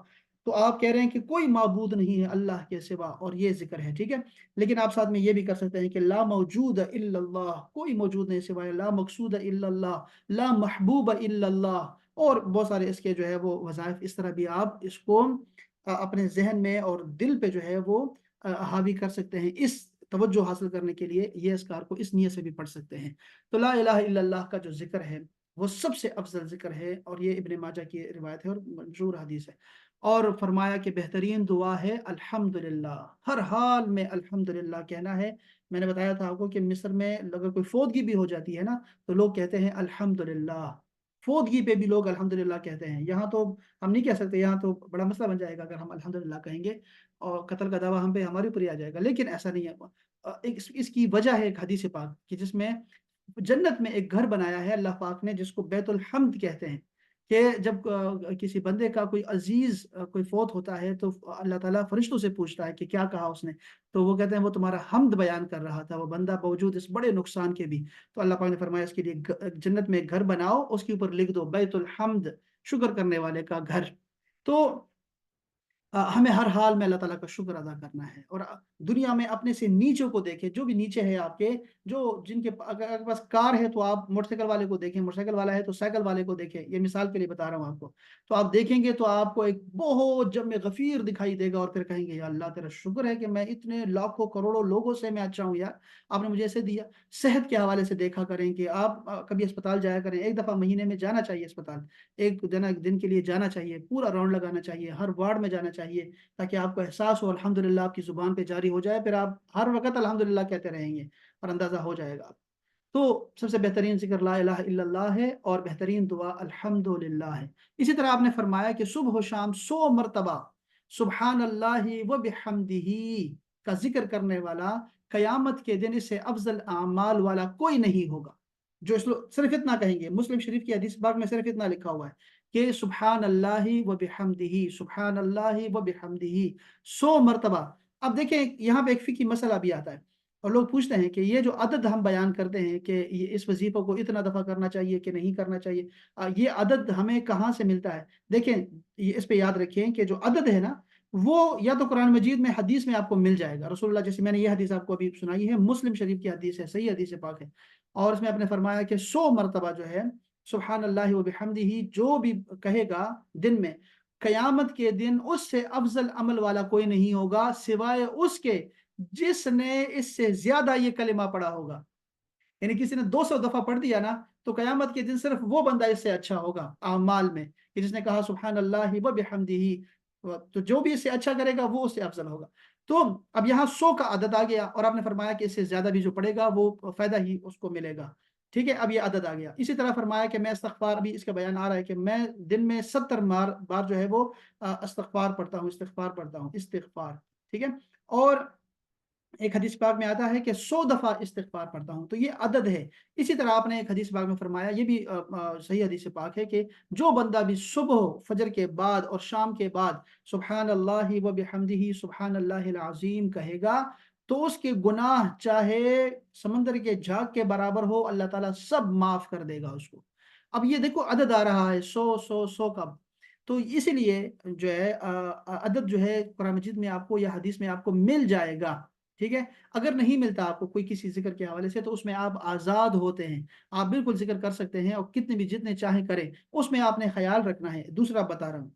A: تو آپ کہہ رہے ہیں کہ کوئی معبود نہیں ہے اللہ کے سوا، اور یہ ذکر ہے، ٹھیک ہے۔ لیکن آپ ساتھ میں یہ بھی کر سکتے ہیں کہ لا موجود الا اللہ، کوئی موجود نہیں سوائے، لا مقصود الا اللہ، لا محبوب الا اللہ، اور بہت سارے اس کے جو ہے وہ وظائف، اس طرح بھی آپ اس کو اپنے ذہن میں اور دل پہ جو ہے وہ حاوی کر سکتے ہیں۔ اس توجہ حاصل کرنے کے لیے یہ اذکار کو اس نیت سے بھی پڑھ سکتے ہیں۔ تو لا الہ الا اللہ کا جو ذکر ہے وہ سب سے افضل ذکر ہے، اور یہ ابن ماجہ کی روایت ہے اور مشہور حدیث ہے۔ اور فرمایا کہ بہترین دعا ہے الحمدللہ، ہر حال میں الحمدللہ کہنا ہے۔ میں نے بتایا تھا آپ کو کہ مصر میں اگر کوئی فوتگی بھی ہو جاتی ہے نا تو لوگ کہتے ہیں الحمدللہ، فوتگی پہ بھی لوگ الحمدللہ کہتے ہیں۔ یہاں تو ہم نہیں کہہ سکتے، یہاں تو بڑا مسئلہ بن جائے گا اگر ہم الحمدللہ کہیں گے اور قتل کا دعویٰ ہم پہ ہمارے اوپر ہی آ جائے گا، لیکن ایسا نہیں ہے۔ اس کی وجہ ہے ایک حدیث پاک کہ جس میں جنت میں ایک گھر بنایا ہے اللہ پاک نے جس کو بیت الحمد کہتے ہیں، کہ جب کسی بندے کا کوئی عزیز کوئی فوت ہوتا ہے تو اللہ تعالیٰ فرشتوں سے پوچھتا ہے کہ کیا کہا اس نے، تو وہ کہتے ہیں وہ تمہارا حمد بیان کر رہا تھا وہ بندہ باوجود اس بڑے نقصان کے بھی۔ تو اللہ پاک نے فرمایا اس کے لیے جنت میں ایک گھر بناؤ، اس کے اوپر لکھ دو بیت الحمد، شکر کرنے والے کا گھر۔ تو ہمیں ہر حال میں اللہ تعالیٰ کا شکر ادا کرنا ہے، اور دنیا میں اپنے سے نیچوں کو دیکھیں، جو بھی نیچے ہے آپ کے، جو جن کے اگر آپ کے پاس کار ہے تو آپ موٹر سائیکل والے کو دیکھیں، موٹر سائیکل والا ہے تو سائیکل والے کو دیکھیں، یہ مثال کے لیے بتا رہا ہوں آپ کو۔ تو آپ دیکھیں گے تو آپ کو ایک بہت جم غفیر دکھائی دے گا، اور پھر کہیں گے یا اللہ تیرا شکر ہے کہ میں اتنے لاکھوں کروڑوں لوگوں سے میں اچھا ہوں، یار آپ نے مجھے ایسے دیا۔ صحت کے حوالے سے دیکھا کریں کہ آپ کبھی اسپتال جایا کریں، ایک دفعہ مہینے میں جانا چاہیے اسپتال، ایک دن کے لیے جانا چاہیے، پورا راؤنڈ لگانا چاہیے، ہر وارڈ میں جانا چاہیے، تاکہ آپ کو احساس ہو الحمدللہ آپ کی زبان پہ جاری ہو جائے، پھر آپ ہر وقت الحمدللہ کہتے رہیں گے اور اندازہ ہو جائے گا۔ تو سب سے بہترین ذکر لا الہ الا اللہ ہے، اور بہترین دعا الحمدللہ ہے۔ اسی طرح آپ نے فرمایا کہ صبح و شام 100 مرتبہ سبحان اللہ و بحمدہ کا ذکر کرنے والا قیامت کے دن اس سے افضل اعمال والا کوئی نہیں ہوگا۔ جو صرف اتنا کہیں گے، مسلم شریف کی حدیث پاک میں صرف اتنا لکھا ہوا ہے کہ سبحان اللہ و بحمدہ، سبحان اللہ و بحمدہ 100 مرتبہ۔ اب دیکھیں یہاں پہ ایک فقہی مسئلہ بھی آتا ہے، اور لوگ پوچھتے ہیں کہ یہ جو عدد ہم بیان کرتے ہیں کہ اس وظیفہ کو اتنا دفعہ کرنا چاہیے کہ نہیں کرنا چاہیے، یہ عدد ہمیں کہاں سے ملتا ہے؟ دیکھیں اس پہ یاد رکھیں کہ جو عدد ہے نا وہ یا تو قرآن مجید میں حدیث میں آپ کو مل جائے گا، رسول اللہ جیسے میں نے یہ حدیث آپ کو ابھی سنائی ہے، مسلم شریف کی حدیث ہے، صحیح حدیث پاک ہے، اور اس میں آپ نے فرمایا کہ 100 مرتبہ جو ہے سبحان اللہ و بحمدہ جو بھی کہے گا دن میں، قیامت کے دن اس سے افضل عمل والا کوئی نہیں ہوگا سوائے اس کے جس نے اس سے زیادہ یہ کلمہ پڑھا ہوگا۔ یعنی کسی نے 200 دفعہ پڑھ دیا نا تو قیامت کے دن صرف وہ بندہ اس سے اچھا ہوگا اعمال میں، کہ جس نے کہا سبحان اللہ و بحمدہ، تو جو بھی اس سے اچھا کرے گا وہ اس سے افضل ہوگا۔ تو اب یہاں 100 کا عدد آ گیا، اور آپ نے فرمایا کہ اس سے زیادہ بھی جو پڑھے گا وہ فائدہ ہی اس کو ملے گا، ٹھیک ہے۔ اب یہ عدد آ گیا۔ اسی طرح فرمایا کہ میں استغفار، بھی اس کا بیان آ رہا ہے کہ میں دن میں 70 بار جو ہے وہ استغفار پڑھتا ہوں، استغفار، ٹھیک ہے۔ اور ایک حدیث پاک میں آتا ہے کہ 100 دفعہ استغفار پڑھتا ہوں، تو یہ عدد ہے۔ اسی طرح آپ نے ایک حدیث پاک میں فرمایا، یہ بھی صحیح حدیث پاک ہے، کہ جو بندہ بھی صبح فجر کے بعد اور شام کے بعد سبحان اللہ و بحمدہ سبحان اللہ العظیم کہے گا تو اس کے گناہ چاہے سمندر کے جھاگ کے برابر ہو، اللہ تعالیٰ سب معاف کر دے گا اس کو۔ اب یہ دیکھو عدد آ رہا ہے 100 کا، تو اسی لیے جو ہے عدد جو ہے قرآن مجید میں آپ کو یا حدیث میں آپ کو مل جائے گا، ٹھیک ہے۔ اگر نہیں ملتا آپ کو کوئی کسی ذکر کے حوالے سے تو اس میں آپ آزاد ہوتے ہیں، آپ بالکل ذکر کر سکتے ہیں، اور کتنے بھی جتنے چاہیں کریں۔ اس میں آپ نے خیال رکھنا ہے، دوسرا بتا رہا ہوں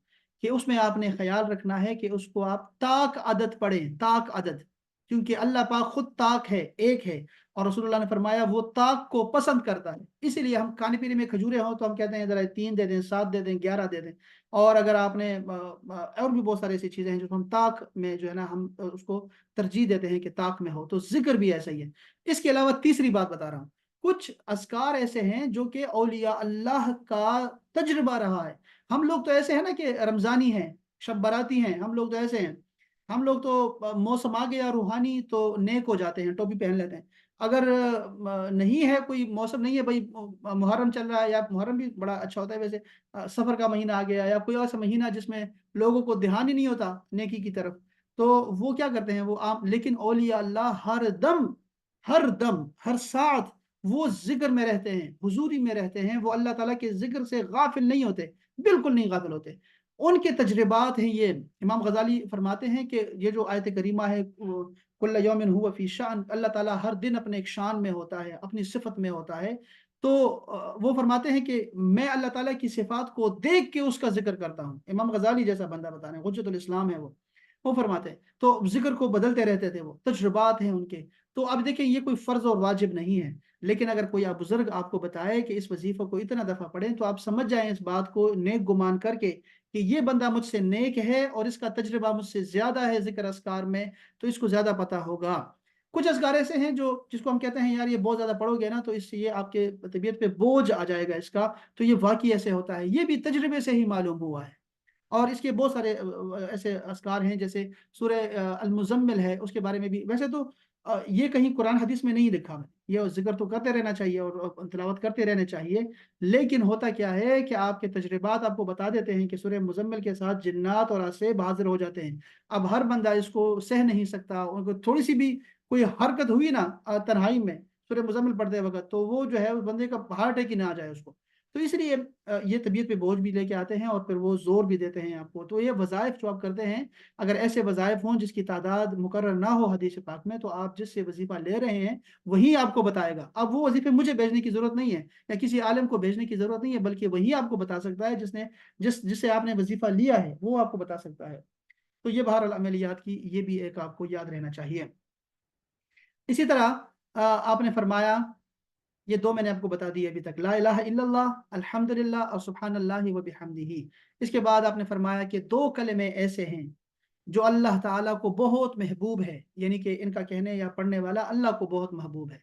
A: کہ اس میں آپ نے خیال رکھنا ہے کہ اس کو آپ طاق عدد پڑھیں، طاق عدد، کیونکہ اللہ پاک خود طاق ہے، ایک ہے، اور رسول اللہ نے فرمایا وہ طاق کو پسند کرتا ہے۔ اسی لیے ہم کھانے پینے میں کھجورے ہوں تو ہم کہتے ہیں ذرا 3 دے دیں، 7 دے دیں، 11 دے دیں، اور اگر آپ نے اور بھی بہت ساری ایسی چیزیں ہیں جو ہم طاق میں جو ہے نا ہم اس کو ترجیح دیتے ہیں کہ طاق میں ہو، تو ذکر بھی ایسا ہی ہے۔ اس کے علاوہ تیسری بات بتا رہا ہوں، کچھ اذکار ایسے ہیں جو کہ اولیاء اللہ کا تجربہ رہا ہے۔ ہم لوگ تو ایسے ہیں نا کہ رمضانی ہیں، شب براتی ہیں، ہم لوگ تو ایسے ہیں، ہم لوگ تو موسم آ گیا روحانی تو نیک ہو جاتے ہیں، ٹوپی پہن لیتے ہیں۔ اگر نہیں ہے کوئی موسم نہیں ہے بھائی، محرم چل رہا ہے، یا محرم بھی بڑا اچھا ہوتا ہے ویسے، سفر کا مہینہ آ گیا، یا کوئی ایسا مہینہ جس میں لوگوں کو دھیان ہی نہیں ہوتا نیکی کی طرف، تو وہ کیا کرتے ہیں، وہ عام، لیکن اولیاء اللہ ہر دم ہر ساتھ وہ ذکر میں رہتے ہیں، حضوری میں رہتے ہیں، وہ اللہ تعالیٰ کے ذکر سے غافل نہیں ہوتے، بالکل نہیں غافل ہوتے۔ ان کے تجربات ہیں یہ۔ امام غزالی فرماتے ہیں کہ یہ جو آیت کریمہ ہے کل یوم ہوا فی شان، اللہ تعالیٰ ہر دن اپنے ایک شان میں ہوتا ہے، اپنی صفت میں ہوتا ہے، تو وہ فرماتے ہیں کہ میں اللہ تعالیٰ کی صفات کو دیکھ کے اس کا ذکر کرتا ہوں۔ امام غزالی جیسا بندہ بتا رہے ہیں، حجت الاسلام ہے وہ، وہ فرماتے ہیں تو ذکر کو بدلتے رہتے تھے، وہ تجربات ہیں ان کے. تو اب دیکھیں یہ کوئی فرض اور واجب نہیں ہے، لیکن اگر کوئی بزرگ آپ کو بتائے کہ اس وظیفہ کو اتنا دفعہ پڑھیں تو آپ سمجھ جائیں اس بات کو نیک گمان کر کے کہ یہ بندہ مجھ سے نیک ہے اور اس کا تجربہ مجھ سے زیادہ ہے ذکر اذکار میں، تو اس کو زیادہ پتہ ہوگا. کچھ اذکار ایسے ہیں جس کو ہم کہتے ہیں یار یہ بہت زیادہ پڑھو گے نا تو اس سے یہ آپ کے طبیعت پہ بوجھ آ جائے گا اس کا، تو یہ واقعی ایسے ہوتا ہے، یہ بھی تجربے سے ہی معلوم ہوا ہے. اور اس کے بہت سارے ایسے اذکار ہیں، جیسے سورہ المزمل ہے، اس کے بارے میں بھی ویسے تو یہ کہیں قرآن حدیث میں نہیں لکھا ہے، یہ ذکر تو کرتے رہنا چاہیے اور تلاوت کرتے رہنے چاہیے، لیکن ہوتا کیا ہے کہ آپ کے تجربات آپ کو بتا دیتے ہیں کہ سورہ مزمل کے ساتھ جنات اور عصیب حاضر ہو جاتے ہیں. اب ہر بندہ اس کو سہ نہیں سکتا، ان کو تھوڑی سی بھی کوئی حرکت ہوئی نا تنہائی میں سورہ مزمل پڑھتے وقت تو وہ جو ہے اس بندے کا ہارٹ اٹیک ہی نہ آ جائے اس کو. تو اس لیے یہ طبیعت پہ بوجھ بھی لے کے آتے ہیں اور پھر وہ زور بھی دیتے ہیں آپ کو. تو یہ وظائف جو آپ کرتے ہیں، اگر ایسے وظائف ہوں جس کی تعداد مقرر نہ ہو حدیث پاک میں، تو آپ جس سے وظیفہ لے رہے ہیں وہی آپ کو بتائے گا. اب وہ وظیفے مجھے بھیجنے کی ضرورت نہیں ہے یا کسی عالم کو بھیجنے کی ضرورت نہیں ہے، بلکہ وہی آپ کو بتا سکتا ہے جس سے آپ نے وظیفہ لیا ہے، وہ آپ کو بتا سکتا ہے. تو یہ بہرحال عملیات کی یہ بھی ایک آپ کو یاد رہنا چاہیے. اسی طرح آپ نے فرمایا، یہ دو میں نے آپ کو بتا دی ابھی تک، لا الہ الا اللہ، الحمدللہ اور سبحان اللہ و بحمدہ. اس کے بعد آپ نے فرمایا کہ دو کلمے ایسے ہیں جو اللہ تعالیٰ کو بہت محبوب ہے، یعنی کہ ان کا کہنے یا پڑھنے والا اللہ کو بہت محبوب ہے،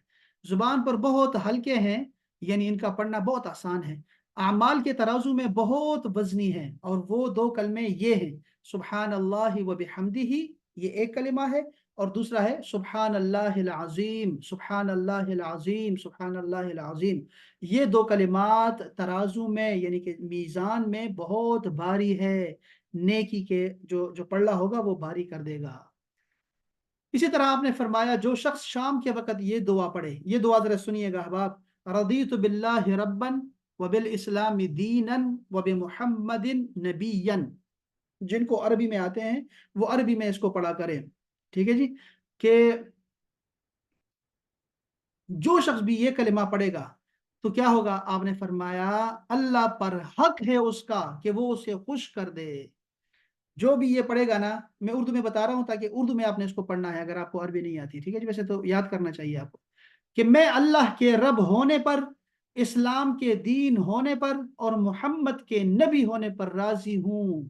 A: زبان پر بہت ہلکے ہیں، یعنی ان کا پڑھنا بہت آسان ہے، اعمال کے ترازو میں بہت وزنی ہیں. اور وہ دو کلمے یہ ہیں، سبحان اللہ و بحمدہ، یہ ایک کلمہ ہے، اور دوسرا ہے سبحان اللہ العظیم، سبحان اللہ العظیم، سبحان اللہ العظیم. یہ دو کلمات ترازو میں یعنی کہ میزان میں بہت بھاری ہے، نیکی کے جو پلڑا ہوگا وہ بھاری کر دے گا. اسی طرح آپ نے فرمایا جو شخص شام کے وقت یہ دعا پڑھے، یہ دعا ذرا سنیے گا احباب، رضیت باللہ ربا وبالاسلام دینا وبمحمد نبیا. جن کو عربی میں آتے ہیں وہ عربی میں اس کو پڑھا کریں، ٹھیک ہے جی. کہ جو شخص بھی یہ کلمہ پڑھے گا تو کیا ہوگا؟ آپ نے فرمایا اللہ پر حق ہے اس کا کہ وہ اسے خوش کر دے. جو بھی یہ پڑھے گا نا، میں اردو میں بتا رہا ہوں تاکہ اردو میں آپ نے اس کو پڑھنا ہے اگر آپ کو عربی نہیں آتی، ٹھیک ہے جی. ویسے تو یاد کرنا چاہیے آپ کو کہ میں اللہ کے رب ہونے پر، اسلام کے دین ہونے پر اور محمد کے نبی ہونے پر راضی ہوں.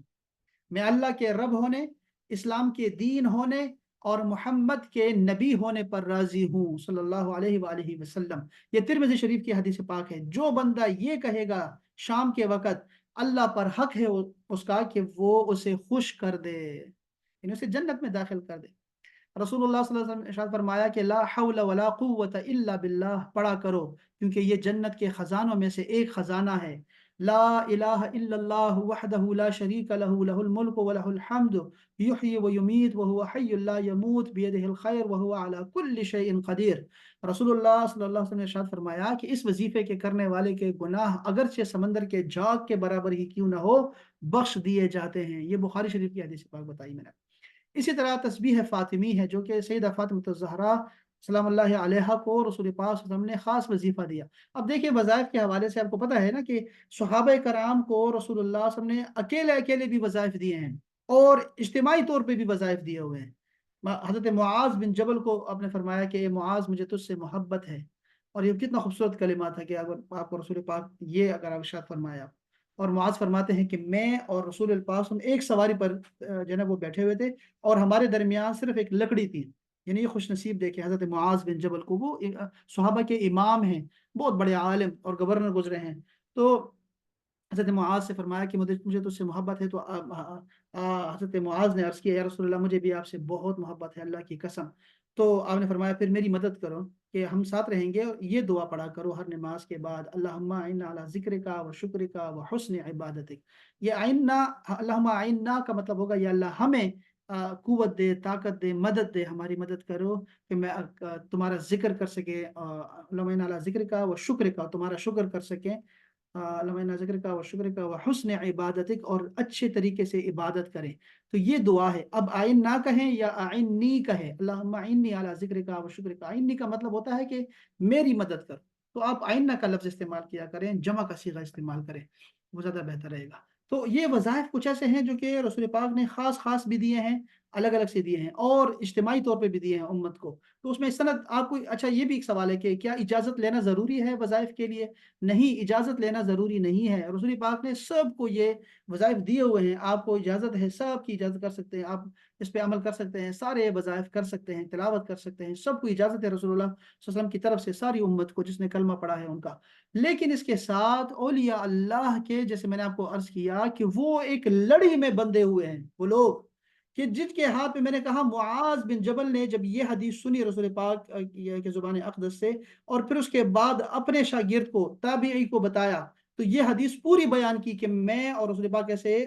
A: میں اللہ کے رب ہونے، اسلام کے دین ہونے اور محمد کے نبی ہونے پر راضی ہوں صلی اللہ علیہ وآلہ وسلم. یہ ترمذی شریف کی حدیث پاک ہے. جو بندہ یہ کہے گا شام کے وقت، اللہ پر حق ہے اس کا کہ وہ اسے خوش کر دے، یعنی اسے جنت میں داخل کر دے. رسول اللہ صلی اللہ علیہ وسلم نے ارشاد فرمایا کہ لا حول ولا قوت الا باللہ پڑھا کرو، کیونکہ یہ جنت کے خزانوں میں سے ایک خزانہ ہے. لا الہ الا اللہ وحدہ لا شریک لہ لہ الملک ولہ الحمد یحیی ویمیت وہو حی لا یموت بیدہ الخیر وہو علی کل شیء قدیر. رسول اللہ صلی اللہ علیہ وسلم نے ارشاد فرمایا کہ اس وظیفے کے کرنے والے کے گناہ اگرچہ سمندر کے جھاگ کے برابر ہی کیوں نہ ہو بخش دیے جاتے ہیں. یہ بخاری شریف کی حدیث پاک بتائی میں نے. اسی طرح تسبیح فاطمی ہے جو کہ سیدہ فاطمہ الزہرا سلام اللہ علیہا کو رسول پاک صلی اللہ علیہ وسلم نے خاص وظیفہ دیا. اب دیکھیں وظائف کے حوالے سے آپ کو پتہ ہے نا کہ صحابہ کرام کو رسول اللہ صلی اللہ علیہ وسلم نے اکیلے بھی وظائف دیے ہیں اور اجتماعی طور پہ بھی وظائف دیے ہوئے ہیں. حضرت معاذ بن جبل کو آپ نے فرمایا کہ اے معاذ مجھے تجھ سے محبت ہے، اور یہ کتنا خوبصورت کلمہ تھا کہ اگر آپ کو رسول پاک یہ اگر آپ ارشاد فرمایا. اور معاذ فرماتے ہیں کہ میں اور رسول پاک ایک سواری پر جو ہے وہ بیٹھے ہوئے تھے اور ہمارے درمیان صرف ایک لکڑی تھی. یعنی یہ خوش نصیب دیکھیں حضرت معاذ بن جبل کو، وہ صحابہ کے امام ہیں، بہت بڑے عالم اور گورنر گزرے ہیں. تو حضرت معاذ سے فرمایا کہ مجھے تجھ سے محبت ہے. تو حضرت معاذ نے عرض کیا یا رسول اللہ مجھے بھی آپ سے بہت محبت ہے اللہ کی قسم. تو آپ نے فرمایا پھر میری مدد کرو کہ ہم ساتھ رہیں گے، اور یہ دعا پڑھا کرو ہر نماز کے بعد، اللہم اعنا علی ذکرک و شکرک و حسن عبادتک. یہ اعنا، اللہم اعنا کا مطلب ہوگا یا اللہ ہمیں قوت دے، طاقت دے، مدد دے، ہماری مدد کرو کہ میں تمہارا ذکر کر سکے، اللہم اعنا علی ذکرک و شکرک، تمہارا شکر کر سکیں، اللہم اعنا ذکرک و شکرک و حسن عبادتک، اور اچھے طریقے سے عبادت کریں. تو یہ دعا ہے. اب آئین نہ کہیں یا آئینی کہیں، اللہم آئینی علی ذکرک و شکرک. آئینی کا مطلب ہوتا ہے کہ میری مدد کر، تو آپ آئینہ کا لفظ استعمال کیا کریں، جمع کا صیغہ استعمال کریں، وہ زیادہ بہتر رہے گا. تو یہ وظائف کچھ ایسے ہیں جو کہ رسول پاک نے خاص بھی دیے ہیں. الگ الگ سے دیے ہیں اور اجتماعی طور پہ بھی دیے ہیں امت کو. تو اس میں سند آپ کو اچھا یہ بھی ایک سوال ہے کہ کیا اجازت لینا ضروری ہے وظائف کے لیے؟ نہیں، اجازت لینا ضروری نہیں ہے. رسول پاک نے سب کو یہ وظائف دیے ہوئے ہیں، آپ کو اجازت ہے، سب کی اجازت کر سکتے ہیں، آپ اس پہ عمل کر سکتے ہیں، سارے وظائف کر سکتے ہیں، تلاوت کر سکتے ہیں، سب کو اجازت ہے رسول اللہ صلی اللہ علیہ وسلم کی طرف سے ساری امت کو جس نے کلمہ پڑھا ہے ان کا. لیکن اس کے ساتھ اولیاء اللہ کے، جیسے میں نے آپ کو عرض کیا کہ وہ ایک لڑی میں بندھے ہوئے ہیں، وہ لوگ کہ جن کے ہاتھ میں، میں نے کہا معاذ بن جبل نے جب یہ حدیث سنی رسول پاک کے زبان اقدس سے، اور پھر اس کے بعد اپنے شاگرد کو، تابعی کو بتایا، تو یہ حدیث پوری بیان کی کہ میں اور رسول پاک ایسے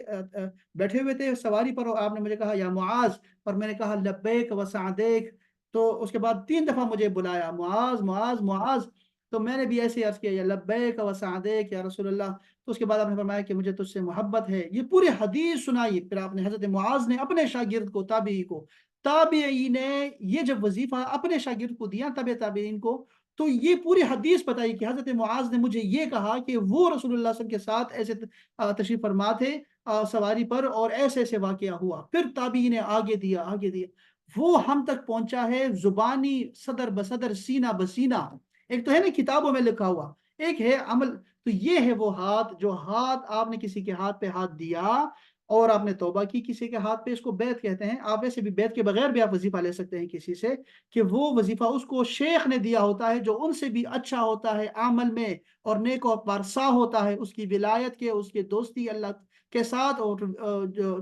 A: بیٹھے ہوئے تھے سواری پر، اور آپ نے مجھے کہا یا معاذ، اور میں نے کہا لبیک و سعدیک. تو اس کے بعد 3 دفعہ مجھے بلایا معاذ معاذ معاذ. تو میں نے بھی ایسے عرض کیا یا لبیک و سعدیک یا رسول اللہ. تو اس کے بعد آپ نے فرمایا کہ مجھے تجھ سے محبت ہے. یہ پوری حدیث سنائی. پھر آپ نے حضرت معاذ نے اپنے شاگرد کو، تابعی نے یہ جب وظیفہ اپنے شاگرد کو دیا، تابعین کو، تو یہ پوری حدیث بتائی کہ حضرت معاذ نے مجھے یہ کہا کہ وہ رسول اللہ صلی اللہ علیہ وسلم کے ساتھ ایسے تشریف فرما تھے سواری پر، اور ایسے ایسے واقعہ ہوا. پھر تابعی نے آگے دیا آگے دیا، وہ ہم تک پہنچا ہے زبانی، صدر بصدر، سینہ بسینہ. ایک تو ہے نا کتابوں میں لکھا ہوا، ایک ہے عمل. تو یہ ہے وہ ہاتھ، جو ہاتھ آپ نے کسی کے ہاتھ پہ ہاتھ دیا اور آپ نے توبہ کی کسی کے ہاتھ پہ، اس کو بیعت کہتے ہیں. آپ ایسے بھی بیعت کے بغیر بھی آپ وظیفہ لے سکتے ہیں کسی سے، کہ وہ وظیفہ اس کو شیخ نے دیا ہوتا ہے جو ان سے بھی اچھا ہوتا ہے عمل میں اور نیک و پارسا ہوتا ہے، اس کی ولایت کے، اس کے دوستی اللہ کے ساتھ، اور جو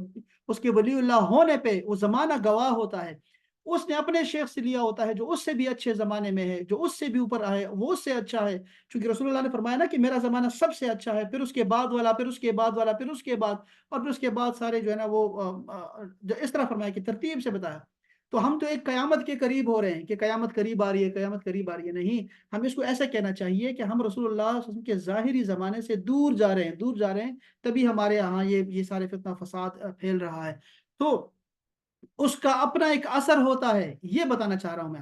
A: اس کے ولی اللہ ہونے پہ وہ زمانہ گواہ ہوتا ہے. اس نے اپنے شیخ سے لیا ہوتا ہے جو اس سے بھی اچھے زمانے میں ہے، جو اس سے بھی اوپر ہے، وہ اس سے اچھا ہے. چونکہ رسول اللہ نے فرمایا نا کہ میرا زمانہ سب سے اچھا ہے، پھر اس کے بعد والا، پھر اس کے بعد والا، پھر اس کے بعد، اور پھر اس کے بعد سارے جو ہے نا وہ جو اس طرح فرمایا کہ ترتیب سے بتایا. تو ہم تو ایک قیامت کے قریب ہو رہے ہیں کہ قیامت قریب آ رہی ہے، قیامت قریب آ رہی ہے. نہیں، ہم اس کو ایسا کہنا چاہیے کہ ہم رسول اللہ صلی اللہ علیہ وسلم کے ظاہری زمانے سے دور جا رہے ہیں، دور جا رہے ہیں. تبھی ہمارے یہاں یہ سارے فتنہ فساد پھیل رہا ہے. تو اس کا اپنا ایک اثر ہوتا ہے، یہ بتانا چاہ رہا ہوں میں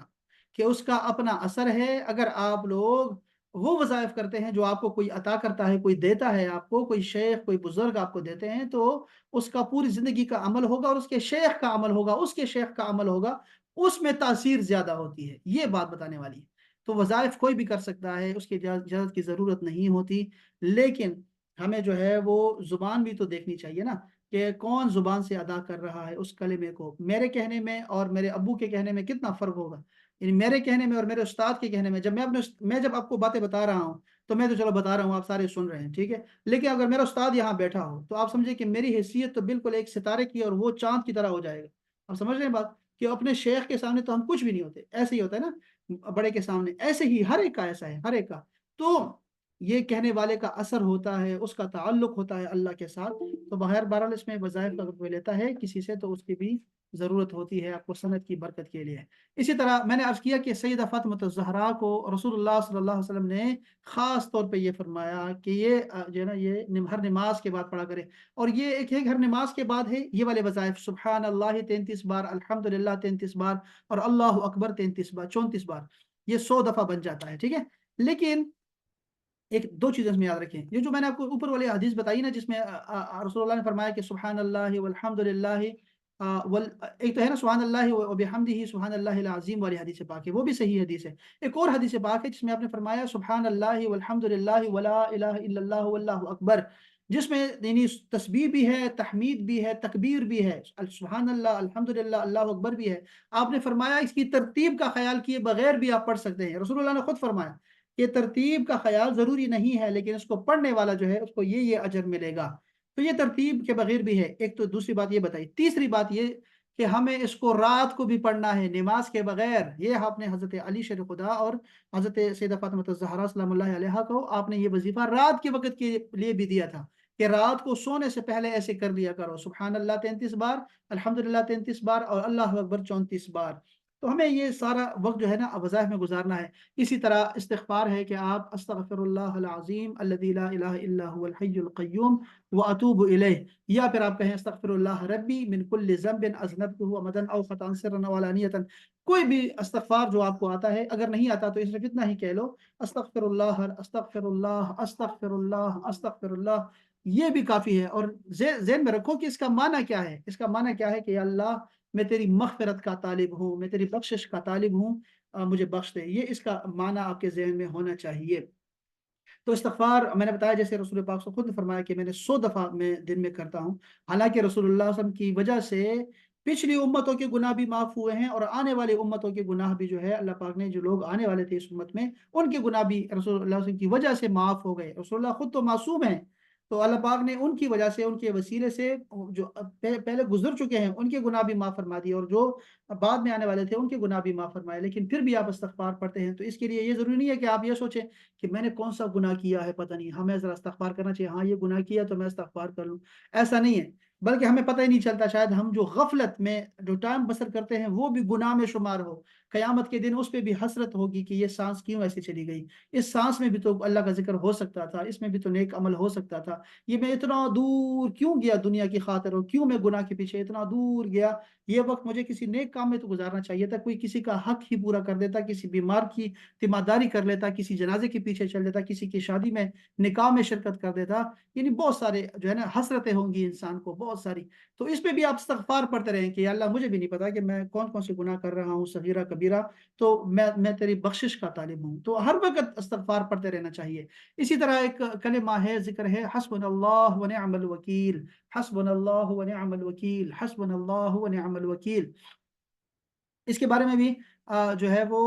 A: کہ اس کا اپنا اثر ہے. اگر آپ لوگ وہ وظائف کرتے ہیں جو آپ کو کوئی عطا کرتا ہے، کوئی دیتا ہے آپ کو، کوئی شیخ، کوئی بزرگ آپ کو دیتے ہیں، تو اس کا پوری زندگی کا عمل ہوگا، اور اس کے شیخ کا عمل ہوگا، اس کے شیخ کا عمل ہوگا، اس میں تاثیر زیادہ ہوتی ہے. یہ بات بتانے والی ہے. تو وظائف کوئی بھی کر سکتا ہے، اس کی اجازت کی ضرورت نہیں ہوتی. لیکن ہمیں جو ہے وہ زبان بھی تو دیکھنی چاہیے نا، کہ کون زبان سے ادا کر رہا ہے اس کلمے کو. میرے کہنے میں اور میرے ابو کے کہنے میں کتنا فرق ہوگا. یعنی میرے کہنے میں اور میرے استاد کے کہنے میں، میں جب آپ کو باتیں بتا رہا ہوں تو میں تو چلو بتا رہا ہوں، آپ سارے سن رہے ہیں، ٹھیک ہے. لیکن اگر میرا استاد یہاں بیٹھا ہو تو آپ سمجھے کہ میری حیثیت تو بالکل ایک ستارے کی اور وہ چاند کی طرح ہو جائے گا. آپ سمجھ رہے ہیں بات، کہ اپنے شیخ کے سامنے تو ہم کچھ بھی نہیں ہوتے. ایسے ہی ہوتا ہے نا بڑے کے سامنے، ایسے ہی ہر ایک کا ایسا ہے، ہر ایک کا. تو یہ کہنے والے کا اثر ہوتا ہے، اس کا تعلق ہوتا ہے اللہ کے ساتھ. تو بہرحال اس میں وظائف اگر کوئی لیتا ہے کسی سے تو اس کی بھی ضرورت ہوتی ہے آپ کو سند کی برکت کے لیے. اسی طرح میں نے عرض کیا کہ سیدہ فاطمہ الزہرا کو رسول اللہ صلی اللہ علیہ وسلم نے خاص طور پہ یہ فرمایا کہ یہ جو ہے نا یہ ہر نماز کے بعد پڑھا کرے. اور یہ ایک ہے ہر نماز کے بعد ہے یہ والے وظائف، سبحان اللہ 33 بار، الحمدللہ 33 بار، اور اللہ اکبر 33 بار، 34 بار. یہ 100 دفعہ بن جاتا ہے، ٹھیک ہے. لیکن ایک دو چیزیں اس میں یاد رکھیں. یہ جو میں نے آپ کو اوپر والی حدیث بتائی نا، جس میں رسول اللہ نے فرمایا کہ سبحان اللہ والحمد للہ، ایک تو ہے نا سبحان اللہ وبحمدہ سبحان اللہ العظیم والی حدیث پاک ہے، وہ بھی صحیح حدیث ہے. ایک اور حدیث پاک ہے جس میں آپ نے فرمایا سبحان اللہ والحمد للہ ولا الہ الا اللہ واللہ اکبر، جس میں یعنی تسبیح بھی ہے، تحمید بھی ہے، تکبیر بھی ہے، سبحان اللہ، الحمد للہ، اللہ اکبر بھی ہے. آپ نے فرمایا اس کی ترتیب کا خیال کیے بغیر بھی آپ پڑھ سکتے ہیں. رسول اللہ نے خود فرمایا کہ ترتیب کا خیال ضروری نہیں ہے، لیکن اس کو پڑھنے والا جو ہے اس کو یہ اجر ملے گا. تو یہ ترتیب کے بغیر بھی ہے. ایک تو دوسری بات یہ بتائی. تیسری بات یہ کہ ہمیں اس کو رات کو بھی پڑھنا ہے نماز کے بغیر. یہ آپ نے حضرت علی شیر خدا اور حضرت سیدہ فاطمہ الزہرا سلام اللہ علیہا کو آپ نے یہ وظیفہ رات کے وقت کے لیے بھی دیا تھا کہ رات کو سونے سے پہلے ایسے کر لیا کرو، سبحان اللہ 33 بار، الحمدللہ 33 بار، اور اللہ اکبر 34 بار. تو ہمیں یہ سارا وقت جو ہے نا وظائف میں گزارنا ہے. اسی طرح استغفار ہے کہ آپ استغفر اللہ العظیم الذی لا الہ الا هو الحی القیوم واتوب الیہ، یا پھر آپ کہیں استغفر اللہ ربی من کل ذنب اذنبته عمدا او خطا سرا او علانیۃ. کوئی بھی استغفار جو آپ کو آتا ہے، اگر نہیں آتا تو صرف اتنا ہی کہہ لو استغفر اللہ استغفر اللہ استغفر اللہ استغفر اللہ، یہ بھی کافی ہے. اور ذہن میں رکھو کہ اس کا معنی کیا ہے. اس کا معنی کیا ہے کہ یا اللہ میں تیری مغفرت کا طالب ہوں، میں تیری بخشش کا طالب ہوں، مجھے بخش دے. یہ اس کا معنی آپ کے ذہن میں ہونا چاہیے. تو استغفار میں نے بتایا جیسے رسول پاک صلی اللہ علیہ وسلم خود نے فرمایا کہ میں نے 100 دفعہ میں دن میں کرتا ہوں. حالانکہ رسول اللہ صلی اللہ علیہ وسلم کی وجہ سے پچھلی امتوں کے گناہ بھی معاف ہوئے ہیں، اور آنے والی امتوں کے گناہ بھی جو ہے اللہ پاک نے جو لوگ آنے والے تھے اس امت میں ان کے گناہ بھی رسول اللہ صلی اللہ علیہ وسلم کی وجہ سے معاف ہو گئے. رسول اللہ خود تو معصوم ہیں، تو اللہ پاک نے ان کی وجہ سے ان کے وسیلے سے جو پہلے گزر چکے ہیں ان کے گناہ بھی معاف فرما دیے، اور جو بعد میں آنے والے تھے ان کے گناہ بھی معاف فرمائے. لیکن پھر بھی آپ استغفار پڑھتے ہیں تو اس کے لیے یہ ضروری نہیں ہے کہ آپ یہ سوچیں کہ میں نے کون سا گناہ کیا ہے پتہ نہیں، ہمیں ذرا استغفار کرنا چاہیے، ہاں یہ گناہ کیا تو میں استغفار کر لوں. ایسا نہیں ہے، بلکہ ہمیں پتہ ہی نہیں چلتا، شاید ہم جو غفلت میں جو ٹائم بسر کرتے ہیں وہ بھی گناہ میں شمار ہو. قیامت کے دن اس پہ بھی حسرت ہوگی کہ یہ سانس کیوں ایسے چلی گئی، اس سانس میں بھی تو اللہ کا ذکر ہو سکتا تھا، اس میں بھی تو نیک عمل ہو سکتا تھا، یہ میں اتنا دور کیوں گیا دنیا کی خاطر، اور کیوں میں گناہ کے پیچھے اتنا دور گیا. یہ وقت مجھے کسی نیک کام میں تو گزارنا چاہیے تھا، کوئی کسی کا حق ہی پورا کر دیتا، کسی بیمار کی تیمارداری کر لیتا، کسی جنازے کے پیچھے چل دیتا، کسی کی شادی میں نکاح میں شرکت کر دیتا. یعنی بہت سارے جو ہے نا حسرتیں ہوں گی انسان کو، بہت ساری. تو اس پہ بھی آپ استغفار پڑھتے رہیں کہ یا اللہ مجھے بھی نہیں پتا کہ میں کون کون سے گناہ کر رہا ہوں، صغیرہ کبیرہ، تو میں تیری بخشش کا طالب ہوں. تو ہر وقت استغفار پڑھتے رہنا چاہیے. اسی طرح ایک کلمہ ہے، ذکر ہے، حسبنا اللہ ونعم الوکیل، حسبنا اللہ ونعم الوکیل، حسبنا اللہ ونعم الوکیل. اس کے بارے میں بھی جو ہے وہ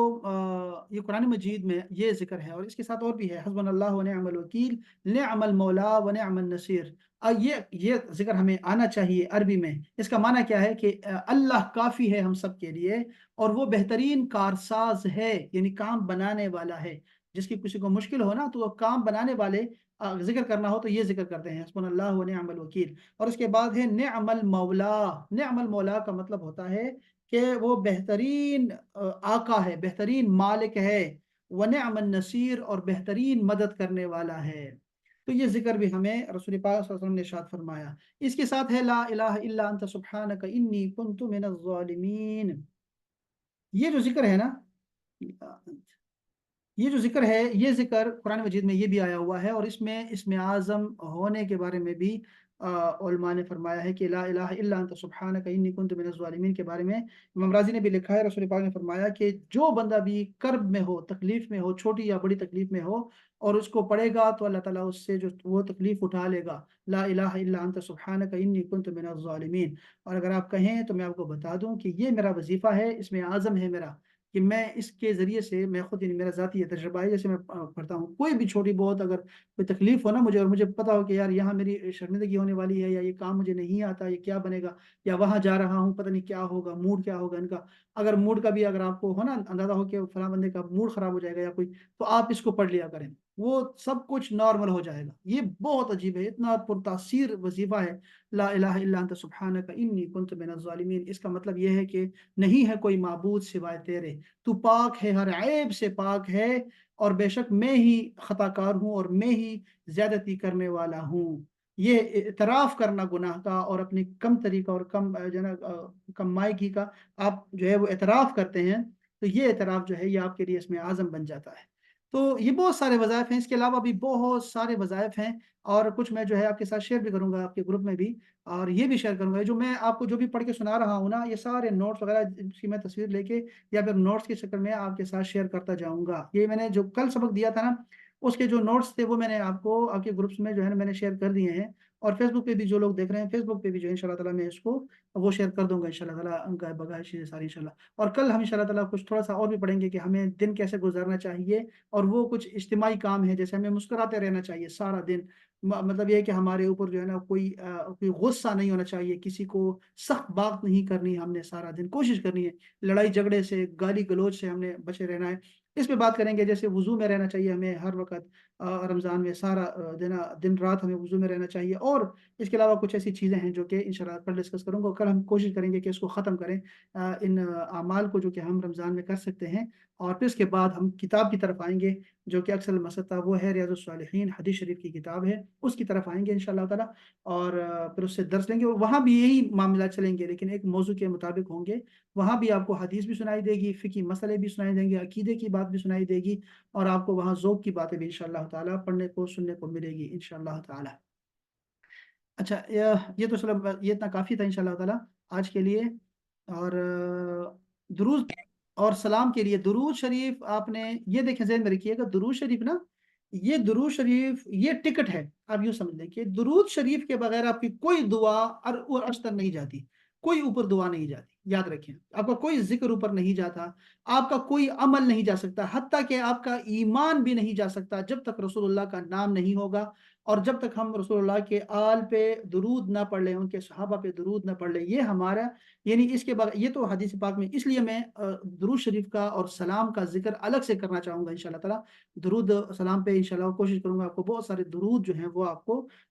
A: یہ قرآن مجید میں یہ ذکر ہے، اور اس کے ساتھ اور بھی ہے، حسبنا اللہ ونعم الوکیل، نعم المولا ونعم النصیر. یہ ذکر ہمیں آنا چاہیے عربی میں. اس کا معنی کیا ہے کہ اللہ کافی ہے ہم سب کے لیے، اور وہ بہترین کارساز ہے، یعنی کام بنانے والا ہے. جس کی کسی کو مشکل ہو نا تو وہ کام بنانے والے ذکر کرنا ہو تو یہ ذکر کرتے ہیں، حسبنا اللہ ونعم الوکیل. اور اس کے بعد ہے نعم المولا. نعم المولا کا مطلب ہوتا ہے کہ وہ بہترین آقا ہے، بہترین مالک ہے، ونعم النصیر، اور بہترین مدد کرنے والا ہے. تو یہ ذکر بھی ہمیں رسول پاک صلی اللہ علیہ وسلم نے ارشاد فرمایا. اس کے ساتھ ہے لا الہ الا انت سبحانک انی کنت من الظالمین. یہ جو ذکر ہے نا، یہ جو ذکر ہے، یہ ذکر قرآن مجید میں یہ بھی آیا ہوا ہے، اور اس میں اسم اعظم ہونے کے بارے میں بھی علماء نے فرمایا ہے کہ لا الہ الا انت سبحانک انی کنت من الظالمین کے بارے میں امام راضی نے بھی لکھا ہے. رسول پاک نے فرمایا کہ جو بندہ بھی کرب میں ہو، تکلیف میں ہو، چھوٹی یا بڑی تکلیف میں ہو، اور اس کو پڑھے گا تو اللہ تعالیٰ اس سے جو وہ تکلیف اٹھا لے گا. لا الہ الا انت سبحانک انی کنت من الظالمین. اور اگر آپ کہیں تو میں آپ کو بتا دوں کہ یہ میرا وظیفہ ہے، اسم اعظم ہے میرا، کہ میں اس کے ذریعے سے میں خود، یعنی میرا ذاتی تجربہ ہے، جیسے میں پڑھتا ہوں کوئی بھی چھوٹی بہت اگر کوئی تکلیف ہو نا مجھے، اور مجھے پتا ہو کہ یار یہاں میری شرمندگی ہونے والی ہے، یا یہ کام مجھے نہیں آتا، یہ کیا بنے گا، یا وہاں جا رہا ہوں پتہ نہیں کیا ہوگا، موڈ کیا ہوگا ان کا. اگر موڈ کا بھی اگر آپ کو ہو نا اندازہ ہو کہ فلاں بندے کا موڈ خراب ہو جائے گا یا کوئی، تو آپ اس کو پڑھ لیا کریں، وہ سب کچھ نارمل ہو جائے گا. یہ بہت عجیب ہے، اتنا پرتاثیر وظیفہ ہے لا الہ الا انت سبحانک انی کنت من الظالمین. اس کا مطلب یہ ہے کہ نہیں ہے کوئی معبود سوائے تیرے، تو پاک ہے، ہر عیب سے پاک ہے، اور بے شک میں ہی خطا کار ہوں اور میں ہی زیادتی کرنے والا ہوں. یہ اعتراف کرنا گناہ کا اور اپنی کم طریقہ اور کم جو ہے نا کم مائگی کا آپ جو ہے وہ اعتراف کرتے ہیں، تو یہ اعتراف جو ہے یہ آپ کے لیے اس میں اعظم بن جاتا ہے. تو یہ بہت سارے وظائف ہیں، اس کے علاوہ بھی بہت سارے وظائف ہیں، اور کچھ میں جو ہے آپ کے ساتھ شیئر بھی کروں گا آپ کے گروپ میں بھی، اور یہ بھی شیئر کروں گا. جو میں آپ کو جو بھی پڑھ کے سنا رہا ہوں نا، یہ سارے نوٹس وغیرہ کی میں تصویر لے کے یا پھر نوٹس کی شکل میں آپ کے ساتھ شیئر کرتا جاؤں گا. یہ میں نے جو کل سبق دیا تھا نا، اس کے جو نوٹس تھے وہ میں نے آپ کو آپ کے گروپس میں جو ہے نا میں نے شیئر کر دیے ہیں، اور فیس بک پہ بھی جو لوگ دیکھ رہے ہیں فیس بک پہ بھی جو ہے ان شاء اللہ تعالیٰ میں اس کو وہ شیئر کر دوں گا ان شاء اللہ تعالیٰ، ان کا بغیر چیزیں ساری ان شاء اللہ. اور کل ہم ان شاء اللہ تعالیٰ کچھ تھوڑا سا اور بھی پڑھیں گے کہ ہمیں دن کیسے گزارنا چاہیے، اور وہ کچھ اجتماعی کام ہے، جیسے ہمیں مسکراتے رہنا چاہیے سارا دن. مطلب یہ ہے کہ ہمارے اوپر جو ہے نا کوئی غصہ نہیں ہونا چاہیے، کسی کو سخت بات نہیں کرنی، ہم نے سارا دن کوشش کرنی ہے لڑائی جھگڑے سے، گالی گلوچ سے ہم نے بچے رہنا ہے. اس پہ بات کریں گے، جیسے وضو میں رہنا چاہیے ہمیں ہر وقت، رمضان میں سارا دن رات ہمیں وضو میں رہنا چاہیے. اور اس کے علاوہ کچھ ایسی چیزیں ہیں جو کہ انشاءاللہ کل ڈسکس کروں گا. کل ہم کوشش کریں گے کہ اس کو ختم کریں، ان اعمال کو جو کہ ہم رمضان میں کر سکتے ہیں. اور پھر اس کے بعد ہم کتاب کی طرف آئیں گے، جو کہ اکثر المقصد تھا وہ ہے ریاض الصالحین، حدیث شریف کی کتاب ہے، اس کی طرف آئیں گے انشاءاللہ تعالیٰ، اور پھر اس سے درس لیں گے. وہاں بھی یہی معاملات چلیں گے لیکن ایک موضوع کے مطابق ہوں گے. وہاں بھی آپ کو حدیث بھی سنائی دے گی، فقہی مسئلے بھی سنائی دیں گے، عقیدے کی بات بھی سنائی دے گی، اور آپ کو وہاں ذوق کی باتیں بھی انشاءاللہ تعالیٰ پڑھنے کو سننے کو ملے گی انشاءاللہ تعالیٰ. اچھا، یہ تو چلو یہ اتنا کافی تھا انشاءاللہ تعالیٰ آج کے لیے. اور درود اور سلام کے لیے درود شریف آپ نے یہ دیکھیں ذہن میں رکھیے گا، درود شریف نا، یہ درود شریف یہ ٹکٹ ہے، آپ یوں سمجھ لیں کہ درود شریف کے بغیر آپ کی کوئی دعا اور عرش تک نہیں جاتی، کوئی اوپر دعا نہیں جاتی، یاد رکھیں، آپ کا کوئی ذکر اوپر نہیں جاتا، آپ کا کوئی عمل نہیں جا سکتا، حتیٰ کہ آپ کا ایمان بھی نہیں جا سکتا جب تک رسول اللہ کا نام نہیں ہوگا، اور جب تک ہم رسول اللہ کے آل پہ درود نہ پڑھ لیں، ان کے صحابہ پہ درود نہ پڑھ لیں، یہ ہمارا یعنی اس کے بعد یہ تو حدیث پاک میں، اس لیے میں درود شریف کا اور سلام کا ذکر الگ سے کرنا چاہوں گا انشاءاللہ تعالیٰ، درود سلام پہ انشاءاللہ کوشش کروں گا آپ کو بہت سارے درود جو ہیں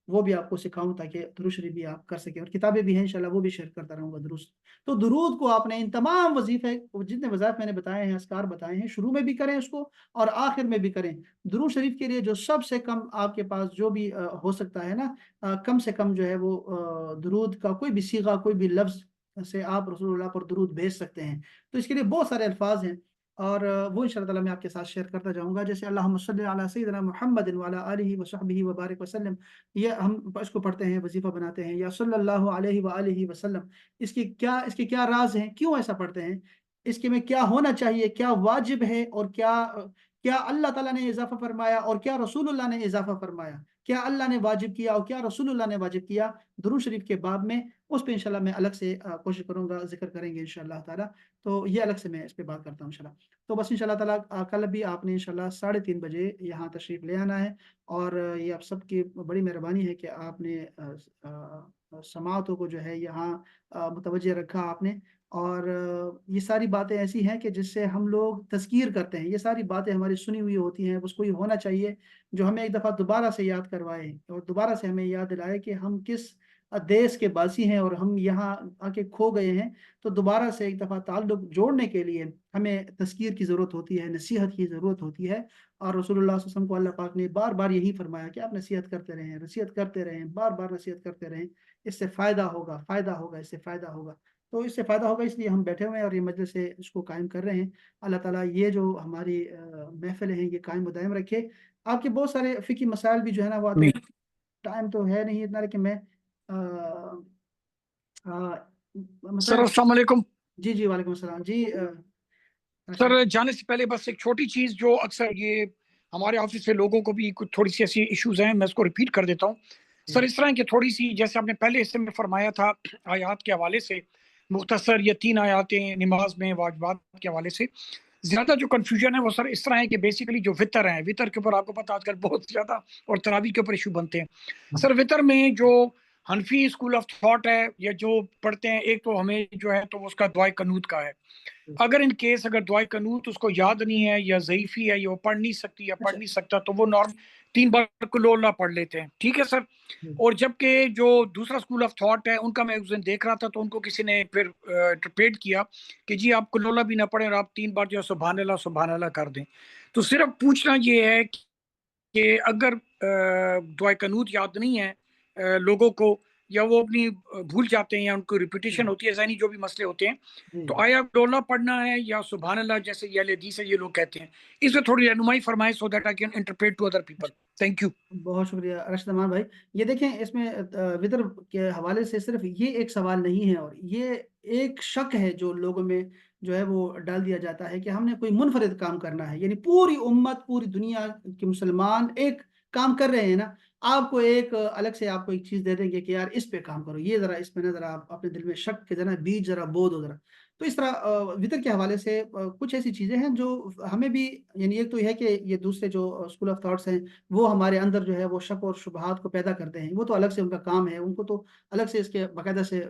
A: وہ بھی آپ کو سکھاؤں تاکہ درود شریف بھی آپ کر سکیں، اور کتابیں بھی ہیں انشاءاللہ وہ بھی شیئر کرتا رہوں گا درود۔ تو درود کو آپ نے ان تمام وظیفے جتنے وظائف میں نے بتائے ہیں، اذکار بتائے ہیں، شروع میں بھی کریں اس کو اور آخر میں بھی کریں۔ درود شریف کے لیے جو سب سے کم آپ کے پاس جو بھی ہو سکتا ہے نا، کم سے کم جو ہے وہ درود کا کوئی بھی صیغہ، کوئی بھی لفظ سے آپ رسول اللہ پر درود بھیج سکتے ہیں، تو اس کے لیے بہت سارے الفاظ ہیں، اور وہ ان شاء اللہ تعالیٰ میں آپ کے ساتھ شیئر کرتا جاؤں گا، جیسے اللہم صلی علی سیدنا محمد وعلی آلہ وصحبہ وبارک وسلم، یہ ہم اس کو پڑھتے ہیں، وظیفہ بناتے ہیں، یا صلی اللہ علیہ وآلہ وسلم، اس کے کیا راز ہیں، کیوں ایسا پڑھتے ہیں، اس کے میں کیا ہونا چاہیے، کیا واجب ہے، اور کیا اللہ تعالیٰ نے اضافہ فرمایا اور کیا رسول اللہ نے اضافہ فرمایا، کیا اللہ نے واجب کیا اور کیا رسول اللہ نے واجب کیا درود شریف کے باب میں، اس پہ انشاءاللہ میں الگ سے کوشش کروں گا، ذکر کریں گے انشاءاللہ تعالیٰ، تو یہ الگ سے میں اس پہ بات کرتا ہوں انشاءاللہ۔ تو بس انشاءاللہ تعالیٰ کل بھی آپ نے انشاءاللہ 3:30 بجے یہاں تشریف لے آنا ہے، اور یہ آپ سب کی بڑی مہربانی ہے کہ آپ نے سماعتوں کو جو ہے یہاں متوجہ رکھا آپ نے، اور یہ ساری باتیں ایسی ہیں کہ جس سے ہم لوگ تذکیر کرتے ہیں، یہ ساری باتیں ہماری سنی ہوئی ہوتی ہیں، بس کوئی ہونا چاہیے جو ہمیں ایک دفعہ دوبارہ سے یاد کروائے اور دوبارہ سے ہمیں یاد دلائے کہ ہم کس دیس کے باسی ہیں اور ہم یہاں آ کے کھو گئے ہیں، تو دوبارہ سے ایک دفعہ تعلق جوڑنے کے لیے ہمیں تذکیر کی ضرورت ہوتی ہے، نصیحت کی ضرورت ہوتی ہے، اور رسول اللہ صلی اللہ علیہ وسلم کو اللہ پاک نے بار بار یہی فرمایا کہ آپ نصیحت کرتے رہیں، نصیحت کرتے رہیں، بار بار نصیحت کرتے رہیں، اس سے فائدہ ہوگا، فائدہ ہوگا، اس سے فائدہ ہوگا، تو اس سے فائدہ ہوگا، اس لیے ہم بیٹھے ہوئے ہیں اور یہ مجلس سے اس کو قائم کر رہے ہیں۔ اللہ تعالیٰ یہ جو ہماری محفل ہیں یہ قائم و دائم رکھے۔ آپ کے بہت سارے فقہی مسائل بھی جو ہے نا وہ آتے ہیں، ٹائم تو ہے نہیں اتنا، لیکن میں
C: سر السلام علیکم۔
A: جی جی وعلیکم السلام جی۔
C: سر جانے سے پہلے بس ایک چھوٹی چیز جو اکثر یہ ہمارے آفس سے لوگوں کو بھی کچھ تھوڑی سی ایسی ایشوز ہیں، میں اس کو ریپیٹ کر دیتا ہوں سر، اس طرح کی تھوڑی سی، جیسے آپ نے پہلے حصے میں فرمایا تھا آیات کے حوالے سے، مختصر یہ 3 آیاتیں نماز میں واجبات کے حوالے سے زیادہ جو کنفیوژن ہے وہ سر اس طرح ہے کہ بیسیکلی جو وطر ہیں، وطر کے اوپر آپ کو پتہ آج کل بہت زیادہ، اور تراویح کے اوپر ایشو بنتے ہیں سر۔ وطر میں جو حنفی اسکول آف تھاٹ ہے یا جو پڑھتے ہیں، ایک تو ہمیں جو ہے تو اس کا دعائے قنوت کا ہے، اگر ان کیس اگر دعائے قنوت اس کو یاد نہیں ہے یا ضعیفی ہے یا وہ پڑھ نہیں سکتی یا پڑھ نہیں سکتا، تو وہ نارم 3 بار کلو اللہ پڑھ لیتے ہیں، ٹھیک ہے سر۔ اور جبکہ جو دوسرا اسکول آف تھاٹ ہے ان کا میں اس دن دیکھ رہا تھا، تو ان کو کسی نے پھر انٹرپریٹ کیا کہ جی آپ کلو اللہ بھی نہ پڑھیں اور آپ 3 بار جو ہے سبحان اللہ کر دیں۔ تو صرف پوچھنا یہ ہے کہ اگر دعائے قنوت یاد نہیں ہے لوگوں کو، یا وہ اپنی بھول جاتے ہیں یا ان کو ریپیٹیشن ہوتی ہے، ذہنی جو بھی مسئلے ہوتے ہیں، تو آیا ڈولہ پڑھنا ہے یا سبحان اللہ جیسے یہ حدیث ہے یہ لوگ کہتے ہیں، اس میں تھوڑی رہنمائی فرمائیں so that I can interpret to other people. Thank you.
A: بہت شکریہ رشید امان بھائی۔ یہ دیکھیں اس میں وطر کے حوالے سے صرف یہ ایک سوال نہیں ہے، اور یہ ایک شک ہے جو لوگوں میں جو ہے وہ ڈال دیا جاتا ہے کہ ہم نے کوئی منفرد کام کرنا ہے، یعنی پوری امت، پوری دنیا کے مسلمان ایک کام کر رہے ہیں نا، آپ کو ایک الگ سے آپ کو ایک چیز دے دیں گے کہ یار اس پہ کام کرو، یہ ذرا اس پہ نہ ذرا آپ اپنے دل میں شک کے ذرا بیج ذرا بو دو ذرا۔ تو اس طرح وطر کے حوالے سے کچھ ایسی چیزیں ہیں جو ہمیں بھی، یعنی ایک تو یہ ہے کہ یہ دوسرے جو اسکول آف تھاٹس ہیں وہ ہمارے اندر جو ہے وہ شک اور شبہات کو پیدا کرتے ہیں، وہ تو الگ سے ان کا کام ہے، ان کو تو الگ سے اس کے باقاعدہ سے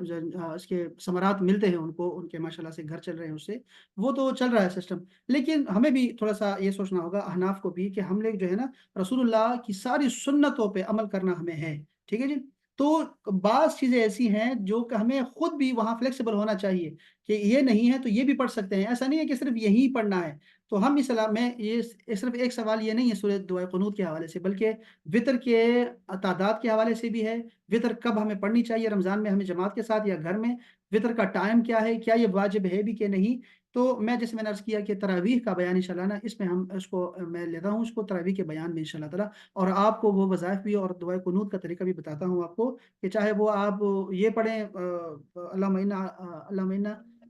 A: اس کے ثمرات ملتے ہیں ان کو، ان کے ماشاءاللہ سے گھر چل رہے ہیں اس سے، وہ تو چل رہا ہے سسٹم۔ لیکن ہمیں بھی تھوڑا سا یہ سوچنا ہوگا، احناف کو بھی، کہ ہم لوگ جو ہے نا رسول اللہ کی ساری سنتوں پہ عمل کرنا ہمیں ہے، ٹھیک ہے جی۔ تو بعض چیزیں ایسی ہیں جو کہ ہمیں خود بھی وہاں فلیکسیبل ہونا چاہیے کہ یہ نہیں ہے تو یہ بھی پڑھ سکتے ہیں، ایسا نہیں ہے کہ صرف یہی پڑھنا ہے۔ تو ہم میں یہ صرف ایک سوال یہ نہیں ہے سورہ دعائے قنوت کے حوالے سے، بلکہ وطر کے تعداد کے حوالے سے بھی ہے، وطر کب ہمیں پڑھنی چاہیے، رمضان میں ہمیں جماعت کے ساتھ یا گھر میں، وطر کا ٹائم کیا ہے، کیا یہ واجب ہے بھی کہ نہیں۔ تو میں جیسے میں نے عرض کیا کہ تراویح کا بیان انشاءاللہ نا، اس میں میں لیتا ہوں اس کو تراویح کے بیان میں انشاءاللہ تعالیٰ، اور آپ کو وہ وظائف بھی اور دعائے قنوت کا طریقہ بھی بتاتا ہوں آپ کو، کہ چاہے وہ آپ یہ پڑھیں اللہم انا